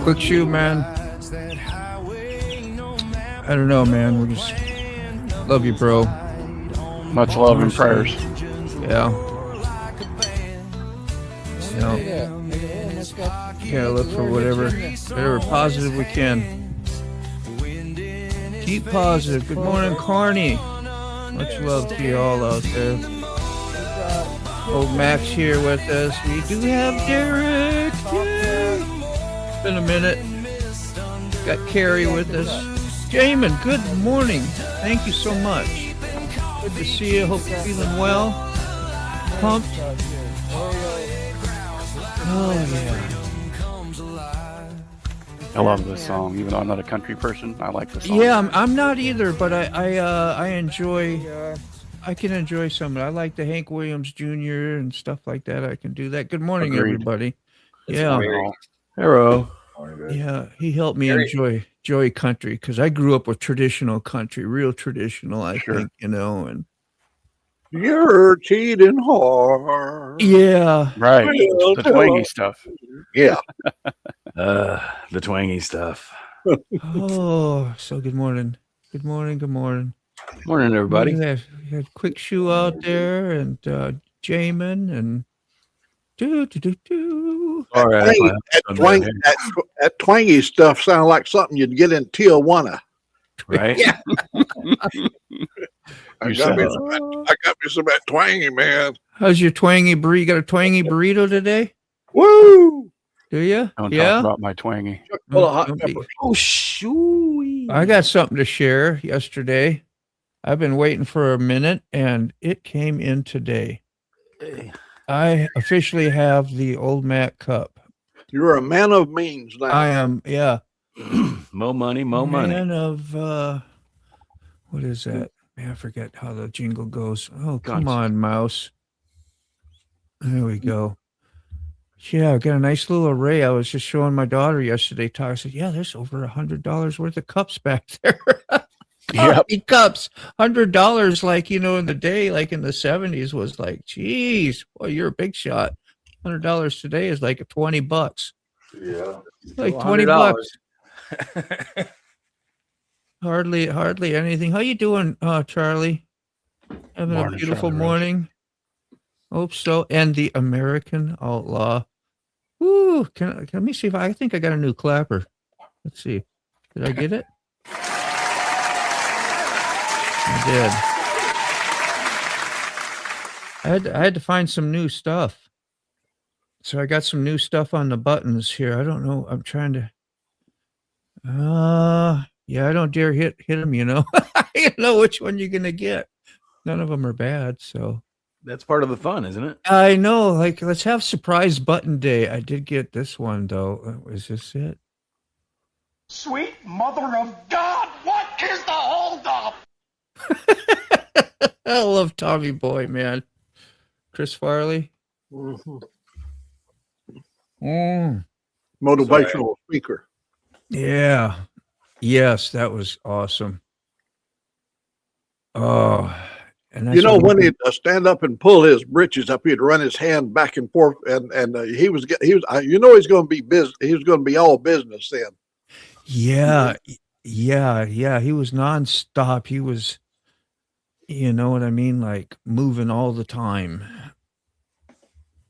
Quick shoe, man. I don't know, man. We just love you, bro. Much love and prayers. Yeah. You know, gotta look for whatever positive we can. Keep positive. Good morning, Carney. Much love to you all out there. Old Max here with us. We do have Derek. Yeah. It's been a minute. Got Carrie with us. Jamin, good morning. Thank you so much. Good to see you. Hope you're feeling well. Pumped. Oh, yeah. I love this song, even though I'm not a country person. I like this song. Yeah, I'm not either, but I enjoy. I can enjoy some of it. I like the Hank Williams Jr. and stuff like that. I can do that. Good morning, Agreed. everybody. It's Yeah. Hello. Yeah, he helped me enjoy country because I grew up with traditional country, real traditional, I think, you know, and you're cheating hard. Yeah. Right. The twangy stuff. Yeah. The twangy stuff. Oh, so good morning. Good morning. Good morning. Morning, everybody. We had Quick Shoe out there and Jamin and All right. That twangy stuff sounds like something you'd get in Tijuana. Right? Yeah. I got me some of that twangy, man. How's your twangy burrito? You got a twangy burrito today? Woo! Do you? Don't talk about my twangy. Full of hot peppers. Oh, shoo. I got something to share yesterday. I've been waiting for a minute, and it came in today. I officially have the Old Mac Cup. You're a man of means now. I am, yeah. Mo money, mo money. Man of, what is that? Man, I forget how the jingle goes. Oh, come on, mouse. There we go. Yeah, I got a nice little array. I was just showing my daughter yesterday. I said, yeah, there's over $100 worth of cups back there. Cups. $100, like, you know, in the day, like in the 70s, was like, geez, boy, you're a big shot. $100 today is like $20. Yeah. Like $20. Hardly anything. How you doing, Charlie? Having a beautiful morning. Hope so. And the American Outlaw. Woo! Can let me see if I think I got a new clapper. Let's see. Did I get it? I did. I had to find some new stuff. So I got some new stuff on the buttons here. I don't know. I'm trying to. Yeah, I don't dare hit them. You know, you know which one you're gonna get. None of them are bad. So that's part of the fun, isn't it? I know. Like, let's have surprise button day. I did get this one though. Is this it? Sweet mother of God! What is the holdup? I love Tommy Boy, man. Chris Farley. Motivational speaker. Yeah. Yes, that was awesome. Oh, and you know, when he'd stand up and pull his britches up, he'd run his hand back and forth, and he was you know, he's going to be busy. He was going to be all business then. Yeah. He was nonstop. He was, you know what I mean, like moving all the time.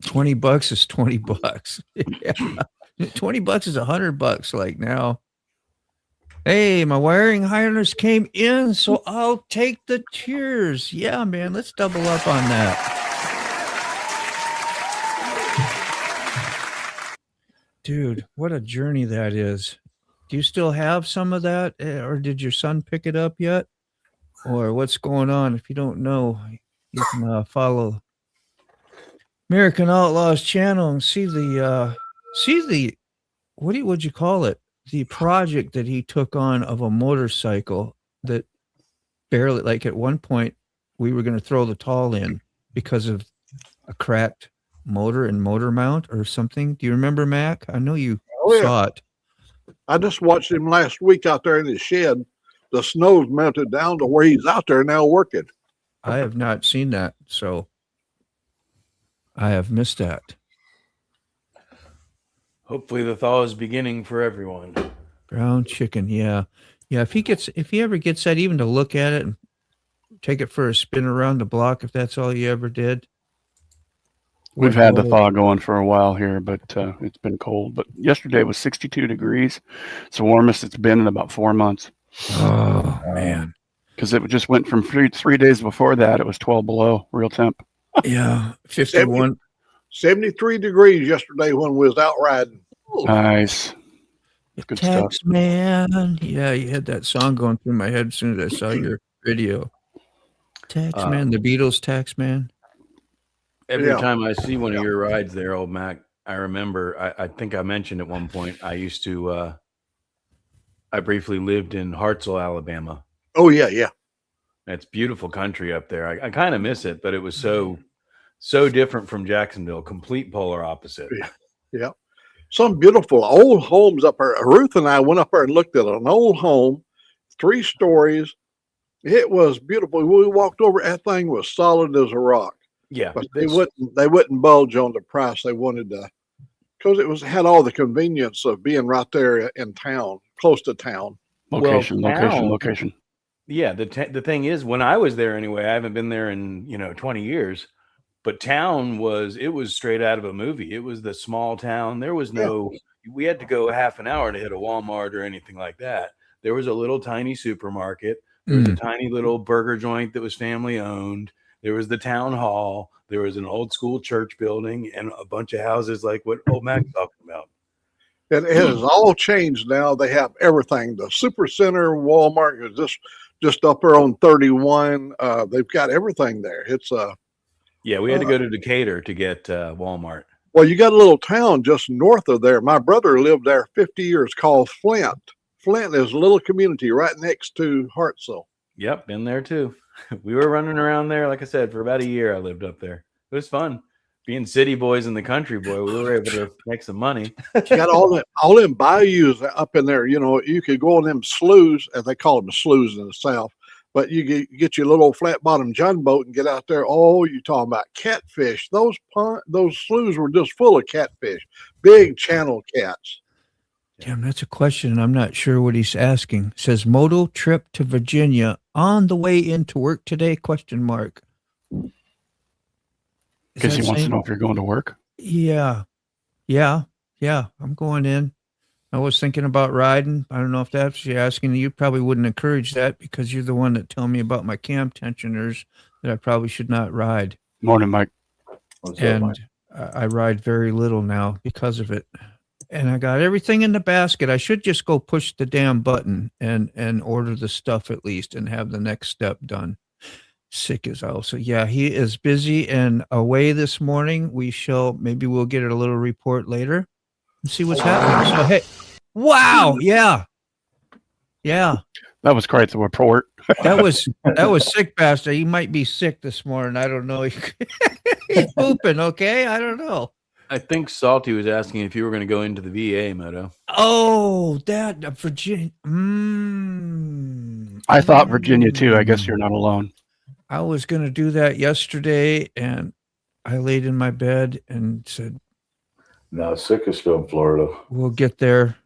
$20 is $20. Yeah. $20 is $100. Like now. Hey, my wiring harness came in, so I'll take the cheers. Yeah, man, let's double up on that. Dude, what a journey that is. Do you still have some of that, or did your son pick it up yet? Or what's going on? If you don't know, you can follow American Outlaws channel and see the what would you call it? The project that he took on of a motorcycle that barely, like at one point we were going to throw the tall in because of a cracked motor and motor mount or something. Do you remember, Mac? I know you saw it. I just watched him last week out there in his shed. The snow's melted down to where he's out there now working. I have not seen that, so I have missed that. Hopefully the thaw is beginning for everyone. Ground chicken, yeah. Yeah, if he ever gets that even to look at it and take it for a spin around the block, if that's all you ever did. We've had the thaw going for a while here, but it's been cold. But yesterday was 62 degrees. It's the warmest it's been in about 4 months. Oh, man. Because it just went from 3 days before that, it was 12 below real temp. Yeah, 51. 73 degrees yesterday when we was out riding. Nice. Good stuff. Tax man. Yeah, you had that song going through my head as soon as I saw your video. Tax man, the Beatles Tax Man. Every Yeah. time I see one of your rides there, old Mac, I remember, I think I mentioned at one point, I used to, I briefly lived in Hartselle, Alabama. Oh, yeah, yeah. It's beautiful country up there. I kind of miss it, but it was so different from Jacksonville, complete polar opposite. Yeah. Some beautiful old homes up there. Ruth and I went up there and looked at an old home, 3 stories. It was beautiful. We walked over, that thing was solid as a rock. Yeah. But they wouldn't budge on the price. They wanted to, because had all the convenience of being right there in town, close to town. Location. Yeah, the thing is, when I was there anyway, I haven't been there in 20 years, but town was straight out of a movie. It was the small town. There was we had to go half an hour to hit a Walmart or anything like that. There was a little tiny supermarket. There was a tiny little burger joint that was family owned. There was the town hall. There was an old school church building and a bunch of houses like what old Mac's talking about. It has all changed now. They have everything. The super center, Walmart is just up there on 31. They've got everything there. It's yeah, we had to go to Decatur to get Walmart. Well, you got a little town just north of there. My brother lived there 50 years called Flint. Flint is a little community right next to Hartselle. Yep, been there too. We were running around there, like I said, for about a year. I lived up there. It was fun. Being city boys and the country boy, we were able to make some money. You got all them bayous up in there. You could go on them sloughs, as they call them sloughs in the South. But you get your little flat bottom John boat and get out there. Oh, you're talking about catfish. Those sloughs were just full of catfish, big channel cats. Damn, that's a question, and I'm not sure what he's asking. It says moto trip to Virginia on the way into work today? ? Because he wants to know if you're going to work. Yeah. I'm going in. I was thinking about riding. I don't know if that's what you're asking. You probably wouldn't encourage that because you're the one that told me about my cam tensioners that I probably should not ride. Morning, Mike. And I ride very little now because of it. And I got everything in the basket. I should just go push the damn button and order the stuff at least and have the next step done. Sick as hell. So yeah, he is busy and away this morning. Maybe we'll get a little report later and see what's happening. So hey, wow, yeah. That was quite the report. That was sick, bastard. He might be sick this morning. I don't know. He's pooping. Okay, I don't know. I think Salty was asking if you were going to go into the VA, Moto. Oh, that Virginia. I thought Virginia too. I guess you're not alone. I was going to do that yesterday, and I laid in my bed and said, No, sick is still in Florida. we'll get there.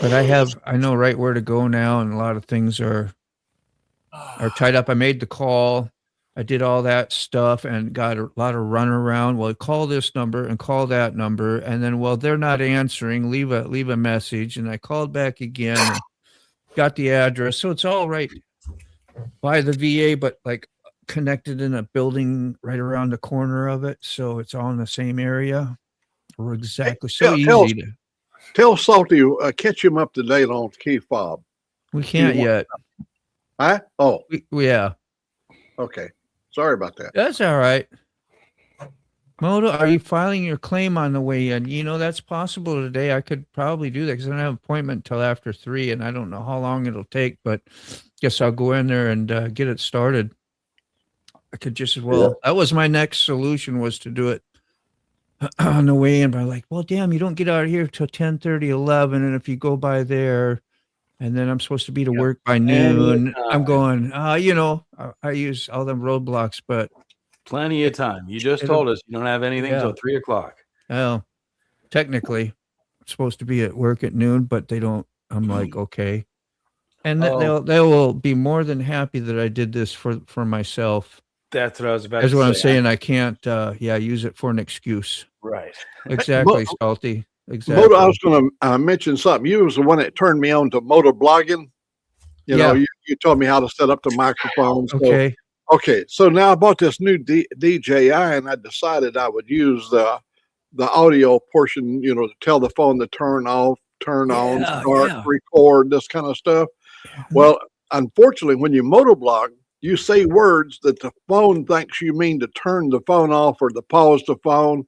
But I know right where to go now, and a lot of things are tied up. I made the call. I did all that stuff and got a lot of run around. Well, call this number and call that number. And then, well, they're not answering. Leave a message. And I called back again and got the address. So it's all right by the VA, but like connected in a building right around the corner of it. So it's all in the same area. We're exactly easy to. Tell Salty, catch him up to date on key fob. We can't yet. Huh? Oh, Yeah. okay. Sorry about that. That's all right. Moto, are you filing your claim on the way in? That's possible today. I could probably do that because I don't have an appointment until after 3, and I don't know how long it'll take, but guess I'll go in there and get it started. I could just as well. Yeah. That was my next solution, was to do it on the way in. But I'm like, well, damn, you don't get out of here till 10:30, 11, and if you go by there, and then I'm supposed to be to work by noon. I'm going, I use all them roadblocks, but plenty of time. You just told us you don't have anything till 3:00. Oh, technically. supposed to be at work at noon, but they don't. I'm like, okay. And Oh. they will be more than happy that I did this for myself. That's what I was about That's to what I'm say. saying. I can't, use it for an excuse. Right. Exactly, Salty. I Exactly. was going to mention something. You was the one that turned me on to motovlogging. You know, you told me how to set up the microphone. Okay. Okay, so now I bought this new DJI, and I decided I would use the audio portion, you know, to tell the phone to turn off, turn on, start, record, this kind of stuff. Well, unfortunately, when you motovlog, you say words that the phone thinks you mean to turn the phone off or to pause the phone.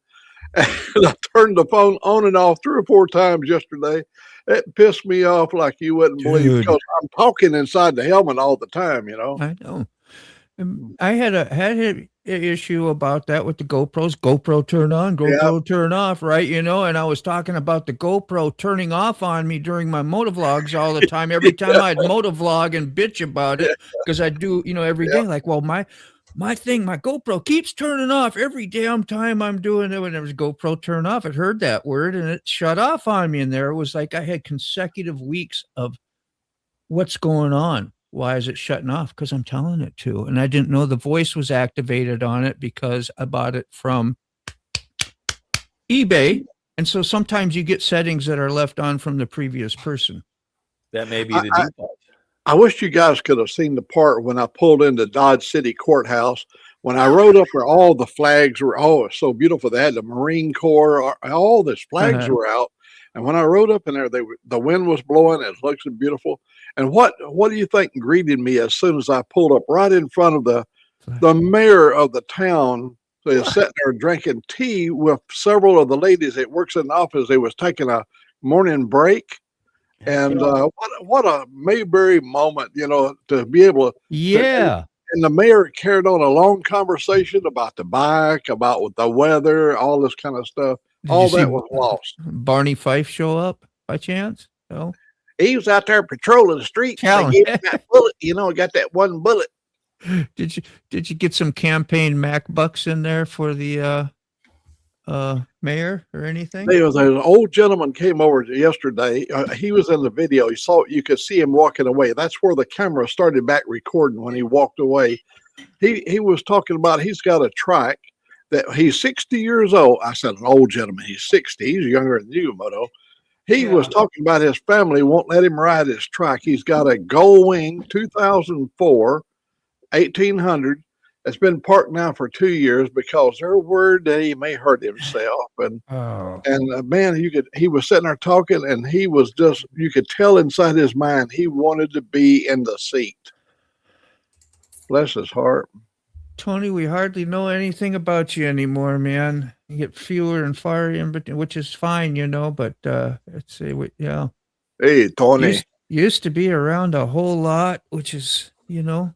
And I turned the phone on and off 3 or 4 times yesterday. It pissed me off like you wouldn't believe, because I'm talking inside the helmet all the time, you know. I know. I had an issue about that with the GoPros. GoPro turn on, GoPro turn off, right? You know, and I was talking about the GoPro turning off on me during my motovlogs all the time. Every time I'd motovlog and bitch about it, because I do, you know, every day. Like, well, my GoPro keeps turning off every damn time I'm doing it. When there was GoPro turn off, it heard that word and it shut off on me. And there it was like I had consecutive weeks of what's going on. Why is it shutting off? Because I'm telling it to. And I didn't know the voice was activated on it because I bought it from eBay. And so sometimes you get settings that are left on from the previous person. That may be the default. I wish you guys could have seen the part when I pulled into Dodge City Courthouse. When I rode up where all the flags were, so beautiful. They had the Marine Corps, all these flags were out. And when I rode up in there, the wind was blowing. It looks beautiful. And what do you think greeted me as soon as I pulled up right in front of the mayor of the town? They was sitting there drinking tea with several of the ladies that works in the office. They was taking a morning break. And what a Mayberry moment, you know, to be able to. And the mayor carried on a long conversation about the bike, about the weather, all this kind of stuff. All that was lost. Barney Fife show up by chance? No. He was out there patrolling the streets. They gave him that bullet, you know, got that one bullet. Did you get some campaign Mac bucks in there for the mayor or anything? There was an old gentleman came over yesterday. He was in the video. You could see him walking away. That's where the camera started back recording when he walked away. He was talking about he's got a trike that he's 60 years old. I said, an old gentleman. He's 60. He's younger than you, Moto. He was talking about his family won't let him ride his trike. He's got a Gold Wing 2004 1800. It's been parked now for 2 years because they're worried that he may hurt himself. And man, he was sitting there talking, and he was just, you could tell inside his mind he wanted to be in the seat. Bless his heart. Tony, we hardly know anything about you anymore, man. You get fewer and far in between, which is fine, you know, but let's see, Hey, Tony. Used to be around a whole lot, which is, you know,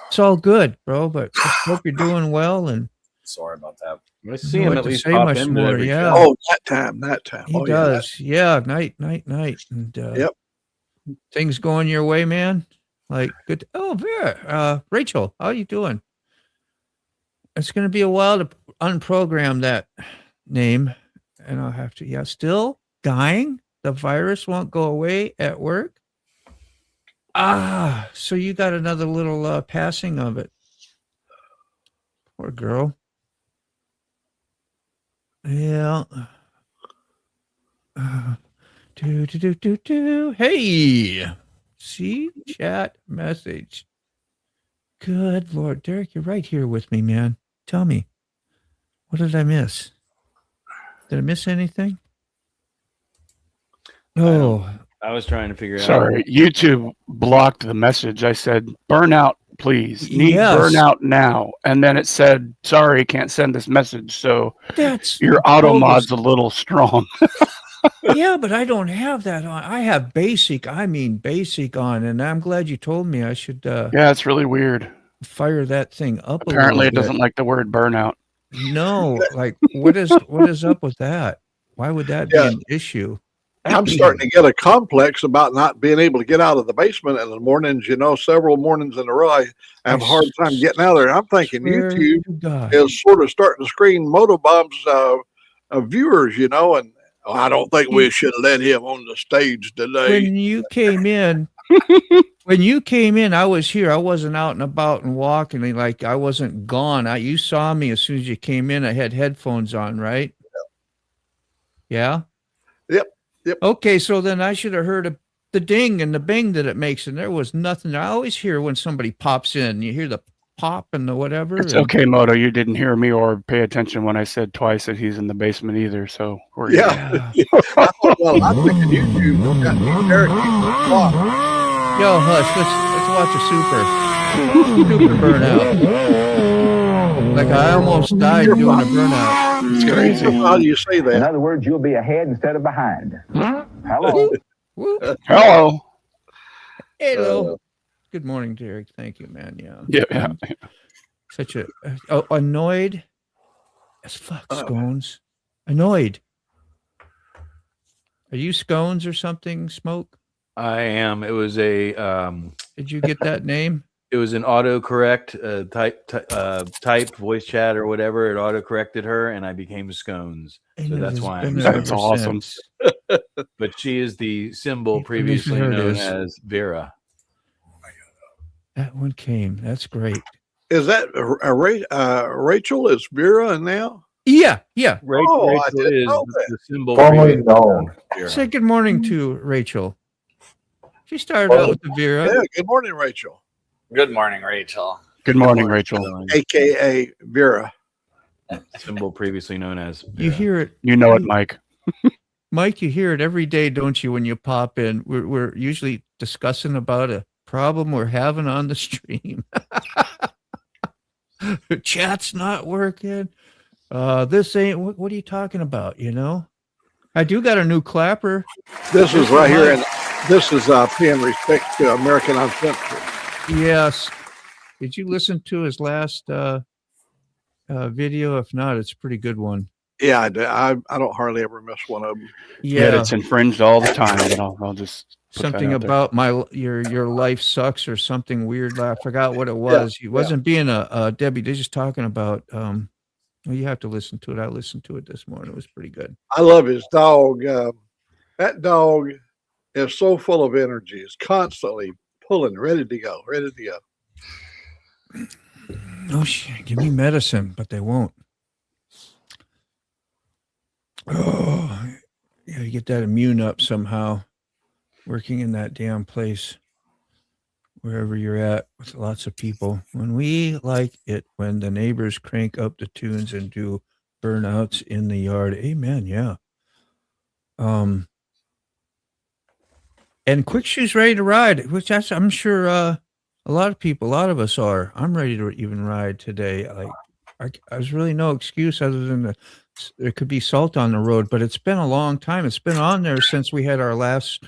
it's all good, bro, but just hope you're doing well. And sorry about that. I see him at least pop in more. every Yeah. Oh, that time. He does. Yeah. Night. And things going your way, man. Like good. Oh, Vera. Rachel, how are you doing? It's going to be a while to unprogram that name, and I'll have to. Yeah, still dying. The virus won't go away at work. So you got another little passing of it. Poor girl. Yeah. Hey. See? Chat message. Good Lord. Derek, you're right here with me, man. Tell me. What did I miss? Did I miss anything? Oh. I was trying to figure out. Sorry, YouTube blocked the message. I said, burnout, please. Need burnout now. And then it said, sorry, can't send this message. So your auto mod's a little strong. Yeah, but I don't have that on. I have basic on, and I'm glad you told me I should. Yeah, it's really weird. Fire that thing up. Apparently, it doesn't like the word burnout. No, like what is up with that? Why would that be an issue? I'm starting to get a complex about not being able to get out of the basement in the mornings. You know, several mornings in a row, I have a hard time getting out of there. I'm thinking YouTube is sort of starting to screen Motobomb's viewers, you know, and I don't think we should let him on the stage today. When you came in, I was here. I wasn't out and about and walking. Like I wasn't gone. You saw me as soon as you came in. I had headphones on, right? Yeah. Yep. Okay, so then I should have heard the ding and the bing that it makes, and there was nothing. I always hear when somebody pops in. You hear the pop and the whatever. It's okay, Moto. You didn't hear me or pay attention when I said twice that he's in the basement either. So we're good. Yeah. Well, I'm thinking you got these characters. Yo, hush. Let's watch a super burnout. Like I almost died doing a burnout. It's crazy. How do you say In that? other words, you'll be ahead instead of behind. Hello. Hello. Hello. Good morning, Derek. Thank you, man. Yeah. Yeah. Such a annoyed as fuck. Scones. Annoyed. Are you Scones or something? Smoke. I am. It was a. Did you get that name? It was an autocorrect type voice chat or whatever. It autocorrected her, and I became Scones. So that's why I'm. That's awesome. But she is the symbol Yeah, previously there it known is. as Vera. That one came. That's great. Is that Rachel? Is Vera now? Yeah. Rachel I didn't is know that. the symbol. Formerly previously known. Vera. Say good morning to Rachel. She started out with the Vera. Yeah. Good morning, Rachel. Good morning, Rachel. Good morning, Rachel. AKA Vera. Symbol previously known as. You Vera. hear it, You know it, Mike. Mike. You hear it every day, don't you? When you pop in, we're usually discussing about a problem we're having on the stream. Chat's not working. This ain't. What are you talking about? You know, I do got a new clapper. This is right here, and this is paying respect to American Uncensored. Yes. Did you listen to his last video? If not, it's a pretty good one. Yeah, I do. I don't hardly ever miss one of them. Yeah, it's infringed all the time. But I'll just put that something out there. about your life sucks or something weird. I forgot what it was. He wasn't being a Debbie. They're just talking about. Well, you have to listen to it. I listened to it this morning. It was pretty good. I love his dog. That dog is so full of energy. It's constantly pulling, ready to go. Oh shit! Give me medicine, but they won't. Oh, you gotta get that immune up somehow. Working in that damn place, wherever you're at, with lots of people. When we like it, when the neighbors crank up the tunes and do burnouts in the yard. Amen. Yeah. And Quick Shoe's ready to ride, which I'm sure a lot of us are. I'm ready to even ride today. Like there's really no excuse other than there could be salt on the road, but it's been a long time. It's been on there since we had our last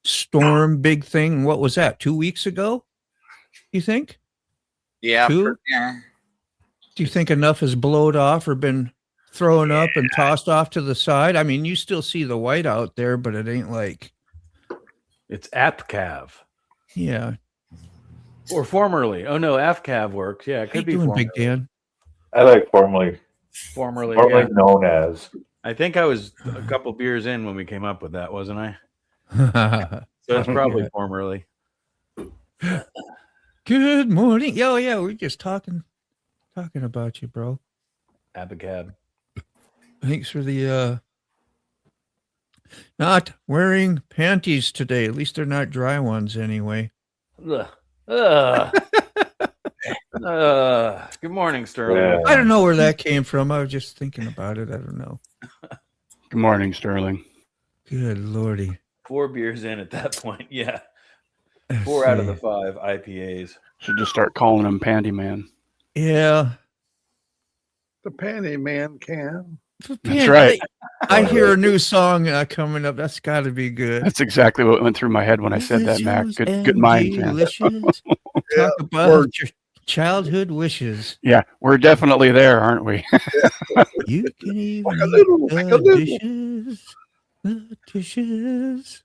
storm, big thing. What was that? 2 weeks ago? You think? Yeah. Do you think enough has blowed off or been thrown up and tossed off to the side? I mean, you still see the white out there, but it ain't like. It's AppCav. Yeah. Or formerly. Oh no, AppCav works. Yeah, it How could you be doing, formerly. Big Dan? I like formerly Formerly, known as. I think I was a couple beers in when we came up with that, wasn't I? So that's probably formerly. Good morning. Yo, yeah, we're just talking about you, bro. AppCav. Thanks for the not wearing panties today. At least they're not dry ones anyway. Good morning, Sterling. Yeah. I don't know where that came from. I was just thinking about it. I don't know. Good morning, Sterling. Good lordy. 4 beers in at that point. Yeah. Let's 4 out of see. the 5 IPAs. Should just start calling him Pandy Man. Yeah. The Panty Man can. That's right. I hear a new song coming up. That's got to be good. That's exactly what went through my head when I said that, Mac. Good mind, man. Delicious. Yeah, Talk about your childhood wishes. Yeah, we're definitely there, aren't we? You can even Like a little- eat like a the little. dishes. The dishes.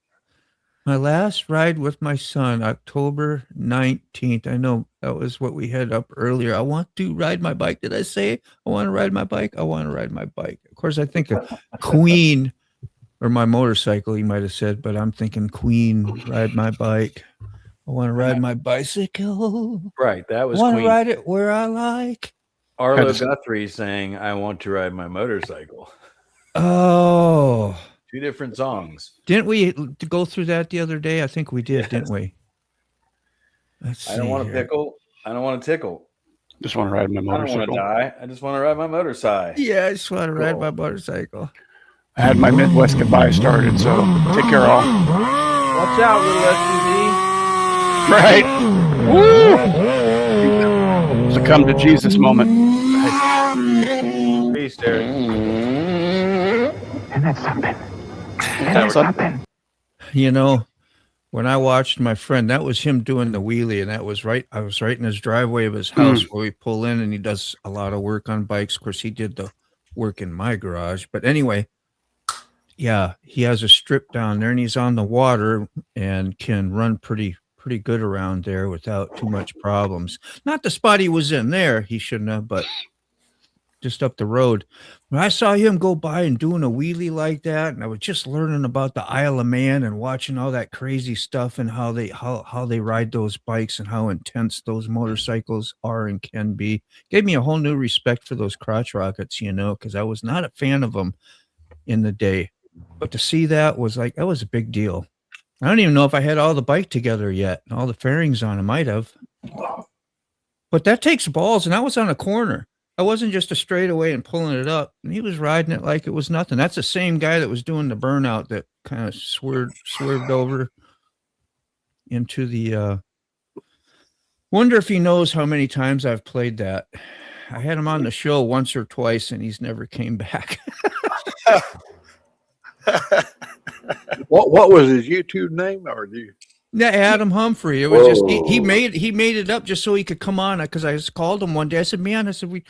My last ride with my son, October 19th. I know that was what we had up earlier. I want to ride my bike. Did I say I want to ride my bike? I want to ride my bike. Of course, I think of Queen or my motorcycle, he might have said, but I'm thinking Queen, ride my bike. I want to ride my bicycle. Right. That I was want to Queen. ride it where I like. Arlo Guthrie saying, I want to ride my motorcycle. Oh. 2 different songs. Didn't we go through that the other day? I think we did, didn't we? Let's see. I don't want to pickle. I don't want to tickle. Just want to ride my I don't want to motorcycle. die. I just want to ride my motorcycle. Yeah, I just want to ride my motorcycle. I had my Midwest goodbye started, so take care all. Watch out, little SUV. Right. Woo! Succumb to Jesus moment. Peace, Derek. And that's something. That's something. You know, when I watched my friend, that was him doing the wheelie, and that was right. I was right in his driveway of his house where we pull in, and he does a lot of work on bikes. Of course, he did the work in my garage. But anyway, yeah, he has a strip down there, and he's on the water and can run pretty good around there without too much problems. Not the spot he was in there, he shouldn't have, but just up the road. When I saw him go by and doing a wheelie like that, and I was just learning about the Isle of Man and watching all that crazy stuff and how they ride those bikes and how intense those motorcycles are and can be, gave me a whole new respect for those crotch rockets, you know, because I was not a fan of them in the day. But to see that was a big deal. I don't even know if I had all the bike together yet, all the fairings on. I might have. But that takes balls, and I was on a corner. I wasn't just a straightaway and pulling it up, and he was riding it like it was nothing. That's the same guy that was doing the burnout that kind of swerved over into the wonder if he knows how many times I've played that. I had him on the show once or twice, and he's never came back. What was his YouTube name, or do you? Yeah, Adam Humphrey. It was just he made it up just so he could come on, because I just called him one day. I said, "Man," I said,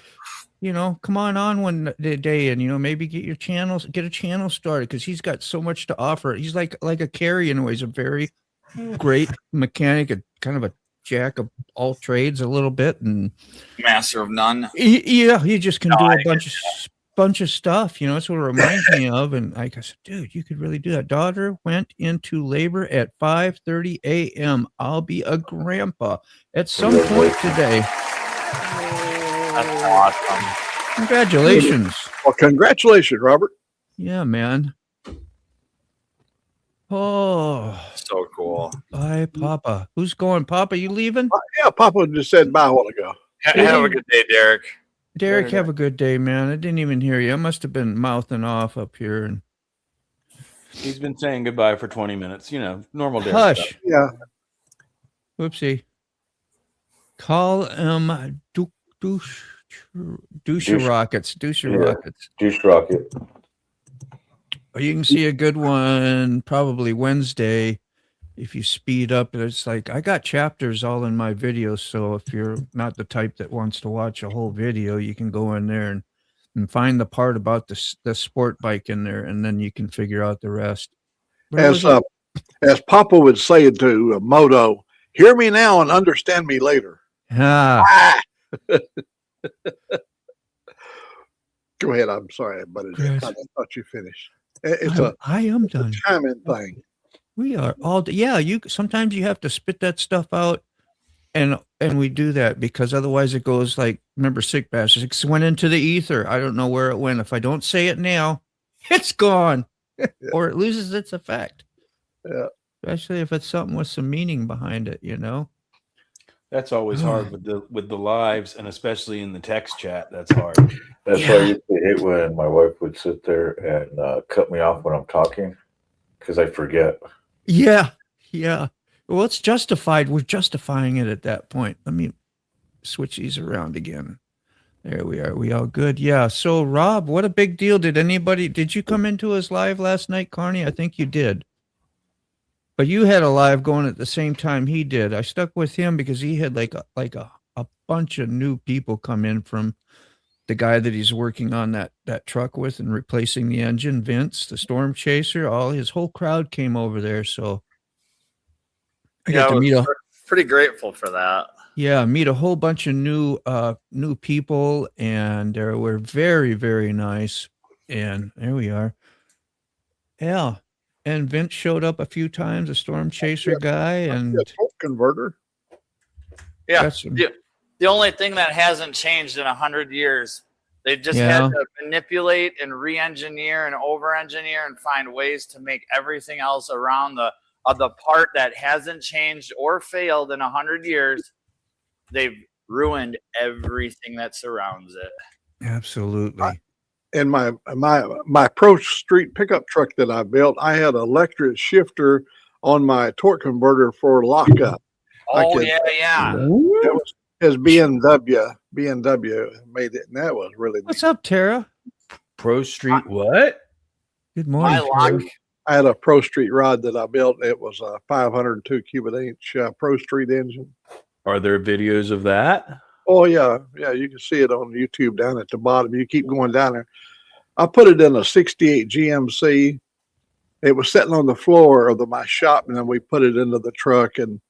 come on one day and maybe get a channel started, because he's got so much to offer. He's like a Carrie in a way. He's a very great mechanic, a kind of a jack of all trades a little bit, and master of none. He just can do a bunch of stuff, that's what it reminds me of. And I said, dude, you could really do that. Daughter went into labor at 5:30 a.m. I'll be a grandpa at some point today. That's awesome. Congratulations. Well, congratulations, Robert. Yeah, man. Oh, So cool. bye, Papa. Who's going? Papa, you leaving? Yeah, Papa just said bye a while ago. Have a good day, Derek. Derek, have a good day, man. I didn't even hear you. I must have been mouthing off up here. And He's been saying goodbye for 20 minutes. Normal Derek hush. stuff. Yeah. Whoopsie. Call him douche rockets. Douche rockets. Douche rocket. Or you can see a good one probably Wednesday if you speed up. It's like I got chapters all in my videos, so if you're not the type that wants to watch a whole video, you can go in there and find the part about the sport bike in there, and then you can figure out the rest. As Papa would say to Moto, hear me now and understand me later. Ah. Go ahead. I'm sorry, but I thought you finished. I am done. Timing thing. We are all. Yeah, sometimes you have to spit that stuff out, and we do that because otherwise it goes like, remember Sick Bash, it went into the ether. I don't know where it went. If I don't say it now, it's gone, or it loses its effect. Yeah, especially if it's something with some meaning behind it. That's always hard with the lives, and especially in the text chat. That's hard. That's why I used to hate when my wife would sit there and cut me off when I'm talking, because I forget. Yeah. Well, it's justified. We're justifying it at that point. Let me switch these around again. There we are. We all good? Yeah. So, Rob, what a big deal. Did you come into his live last night, Carney? I think you did. But you had a live going at the same time he did. I stuck with him because he had like a bunch of new people come in from the guy that he's working on that truck with and replacing the engine, Vince, the Storm Chaser. His whole crowd came over there. So I got to meet pretty grateful for that. Yeah, meet a whole bunch of new people, and they were very, very nice. And there we are. Yeah. And Vince showed up a few times, a storm chaser guy, and A torque converter. Yeah. got some- The only thing that hasn't changed in 100 years, they just Yeah. had to manipulate and re-engineer and over-engineer and find ways to make everything else around the part that hasn't changed or failed in 100 years. They've ruined everything that surrounds it. absolutely. In my Pro Street pickup truck that I built, I had an electric shifter on my torque converter for lockup. Oh, yeah. It was his BMW made it, and that was really What's neat. up, Tara? Pro Street what? Good morning. My Tara. lock. I had a Pro Street rod that I built. It was a 502 cubic inch Pro Street engine. Are there videos of that? Oh yeah, you can see it on YouTube down at the bottom. You keep going down there. I put it in a 68 GMC. It was sitting on the floor of my shop, and then we put it into the truck. And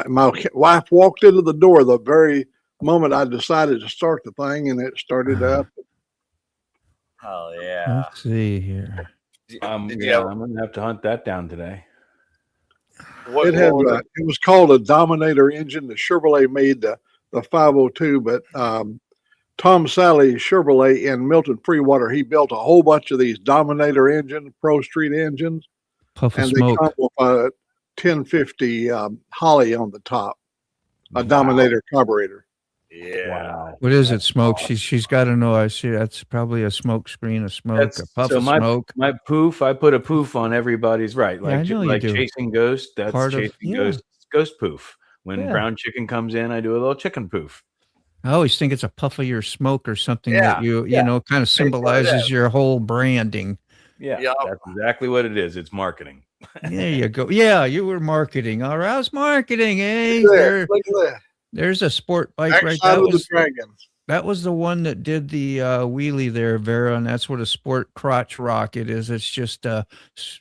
my wife walked into the door the very moment I decided to start the thing, and it started up. Oh, yeah. Let's see here. I'm gonna have to hunt that down today. It had it was called a Dominator engine. The Chevrolet made the 502, but Tom Sally Chevrolet in Milton Freewater, he built a whole bunch of these Dominator engine, Pro Street engines, Puff of and they smoke. come with a 1050 Holly on the top, a Dominator carburetor. Yeah. Wow. What is it? Smoke. She's got to know. I see. That's probably a smoke screen, a smoke, a puff of smoke. My poof, I put a poof on everybody's right. Yeah, I Like, know you like do. chasing ghost, that's Part of- chasing yeah. ghost poof. When Yeah. brown chicken comes in, I do a little chicken poof. I always think it's a puff of your smoke or something Yeah, that you yeah. know kind of symbolizes your whole branding. Yeah, Yup. that's exactly what it is. It's marketing. There you go. Yeah, you were marketing. All right, I was marketing. Hey, Look at that. there's a sport bike right Backside there. of the dragon. That was the one that did the wheelie there, Vera, and that's what a sport crotch rocket is. It's just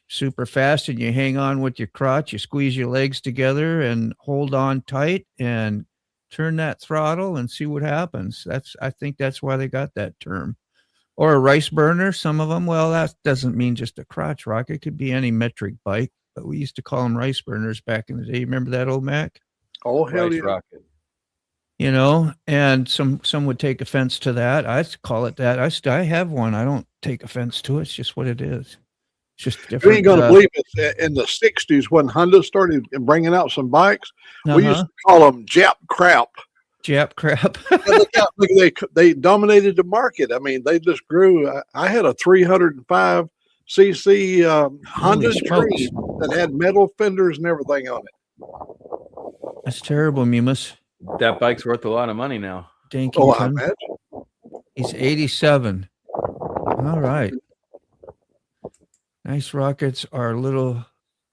super fast, and you hang on with your crotch, you squeeze your legs together and hold on tight and turn that throttle and see what happens. I think that's why they got that term. Or a rice burner, some of them. Well, that doesn't mean just a crotch rocket. It could be any metric bike, but we used to call them rice burners back in the day. Remember that, old Mac? Oh hell Rice yeah! rocket. You know, and some would take offense to that. I call it that. I have one. I don't take offense to it. It's just what it is. It's just different. You ain't gonna believe it. In the '60s, when Honda started bringing out some bikes, we used to call them Jap crap. Jap crap. And look out, they dominated the market. I mean, they just grew. I had a 305 cc Honda smokes. Dream that had metal fenders and everything on it. That's terrible, Mimas. That bike's worth a lot of money now. Dinky. Oh, I imagine. He's 87. All right. Nice rockets are little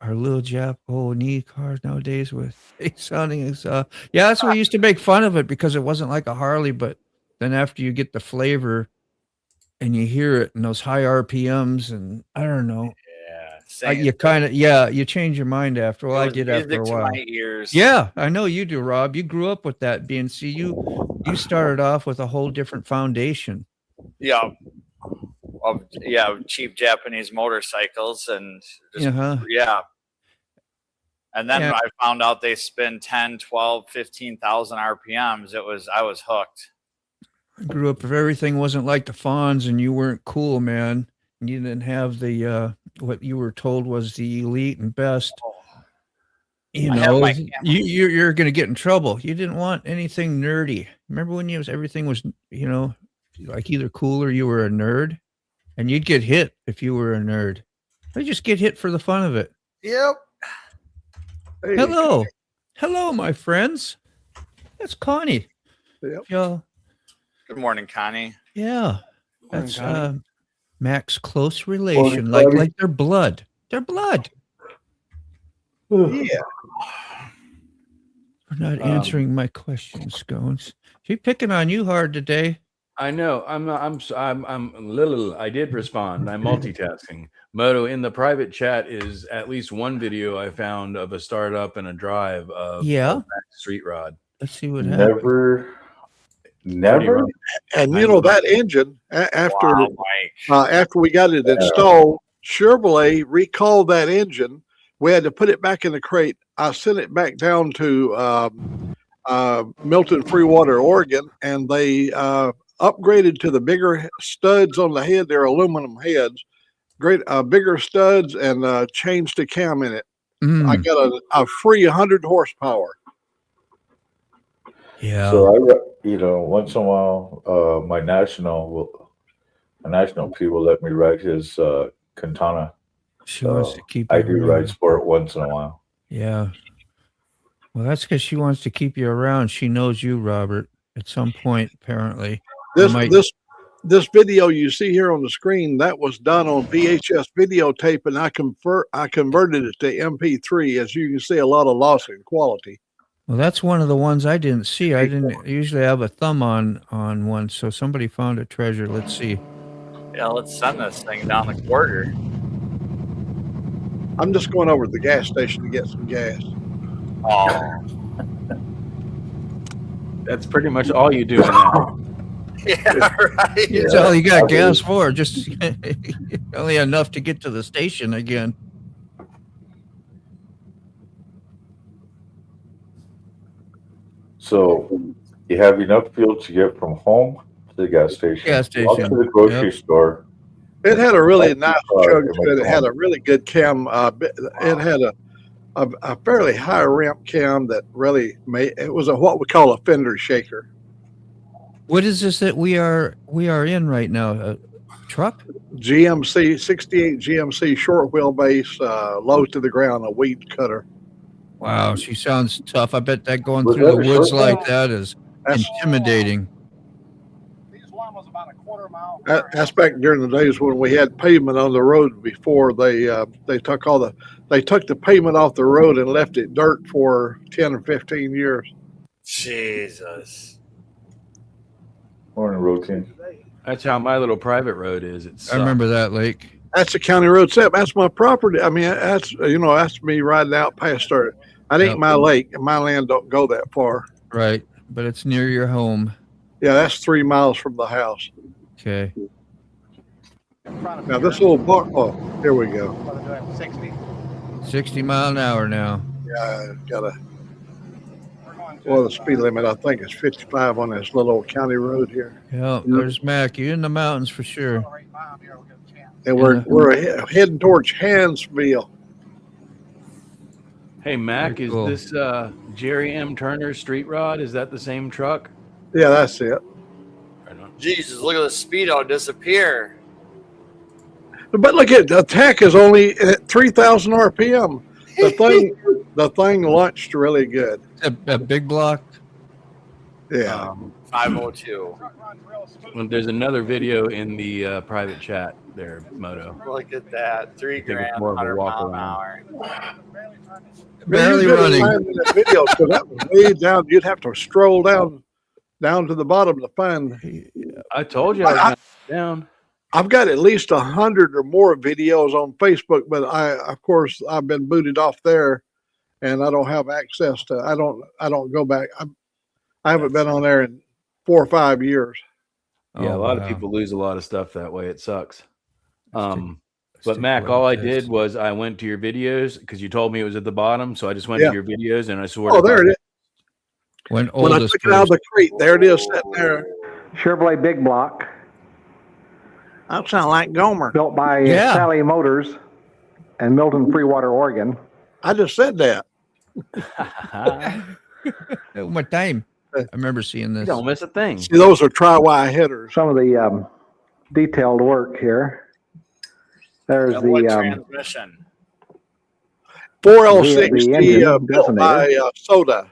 Jap knee cars nowadays with sounding exhaust. Yeah, that's what we used to make fun of it because it wasn't like a Harley, but then after you get the flavor and you hear it and those high RPMs and I don't know. Yeah. You kind of you change your mind after. Well, I did after a while. My ears. Yeah, I know you do, Rob. You grew up with that BNC. You started off with a whole different foundation. Yeah. Cheap Japanese motorcycles and just, yeah. And then I found out they spin 10, 12, 15,000 RPMs. I was hooked. I grew up if everything wasn't like the Fonz and you weren't cool, man. And you didn't have the what you were told was the elite and best. You know, you're going to get in trouble. You didn't want anything nerdy. Remember when everything was, like either cool or you were a nerd, and you'd get hit if you were a nerd. They just get hit for the fun of it. Yep. Hey, Hello, my friends. That's Connie. Yep. Y'all. Good morning, Connie. Yeah, Morning, that's Connie. Mac's close relation, Morning, like their blood. Their blood. yeah. We're not answering my questions, Scones. She picking on you hard today. I know. I'm little. I did respond. I'm multitasking. Moto, in the private chat is at least one video I found of a startup and a drive of street rod. Let's see what happens. Never. And that engine after we got it installed, Chevrolet recalled that engine. We had to put it back in the crate. I sent it back down to Milton Freewater, Oregon, and they upgraded to the bigger studs on the head. They're aluminum heads, great bigger studs, and changed the cam in it. I got a free 100 horsepower. Yeah. So once in a while, my national people let me ride his Quintana. She wants to keep. I do ride sport once in a while. Yeah. Well, that's because she wants to keep you around. She knows you, Robert, at some point, apparently. This video you see here on the screen, that was done on VHS videotape, and I converted it to MP3. As you can see, a lot of loss in quality. Well, that's one of the ones I didn't see. I didn't usually have a thumb on one, so somebody found a treasure. Let's see. Yeah, let's send this thing down the quarter. I'm just going over to the gas station to get some gas. Oh, That's pretty much all you do now. yeah, right. That's all you got gas for. Just only enough to get to the station again. So you have enough fuel to get from home to the gas station. Gas station. Walk to the grocery store. It had a really nice chug to it. It had a really good cam. It had a fairly high ramp cam that really made it was what we call a fender shaker. What is this that we are in right now? A truck? GMC 68 GMC short wheelbase, low to the ground, a weed cutter. Wow, she sounds tough. I bet that going Was through that the a woods short like one? that is intimidating. These one was about a quarter mile. That's back during the days when we had pavement on the road before they took the pavement off the road and left it dirt for 10 or 15 years. Jesus. Morning, routine. That's how my little private road is. It's I remember that lake. That's the county road set. That's my property. I mean, that's me riding out past there. That ain't my lake. My land don't go that far. Right, but it's near your home. Yeah, that's 3 miles from the house. Okay. Now this little bar. Oh, here we go. 60 mile an hour now. Yeah, the speed limit I think is 55 on this little old county road here. Yeah, there's Mac. You're in the mountains for sure. And we're heading towards Hansville. Hey, Mac, Very is cool. this Jerry M. Turner's street rod? Is that the same truck? Yeah, that's it. Right on. Jesus, look at the speedo disappear. But look at the attack is only at 3,000 RPM. The thing launched really good. A big block. Yeah. 502. Well, there's another video in the private chat there, Moto. Look at that. 3 think it's grand, more of a 100 walk mile an around. hour. Barely You couldn't running. find that video, so that was way down. You'd have to stroll down to the bottom to find. I told you I was down. I've got at least 100 or more videos on Facebook, but of course, I've been booted off there, and I don't have access to. I don't go back. I haven't been on there in 4 or 5 years. Yeah, a Oh, lot wow. of people lose a lot of stuff that way. It sucks. Let's But take Mac, a look all I at this. did was I went to your videos because you told me it was at the bottom. So I just went Yeah. to your videos and I sort Oh, of. there it is. When When I oldest took it out of first. the crate, there it is sitting there. Chevrolet Big Block, That sound like Gomer. built by Yeah. Sally Motors in Milton, Freewater, Oregon. I just said that. Oh, my time. I remember seeing You this. don't miss a thing. See, those are tri-Y headers. Some of the detailed work here. There's And what the transmission? 4L60 the engine built by Soda.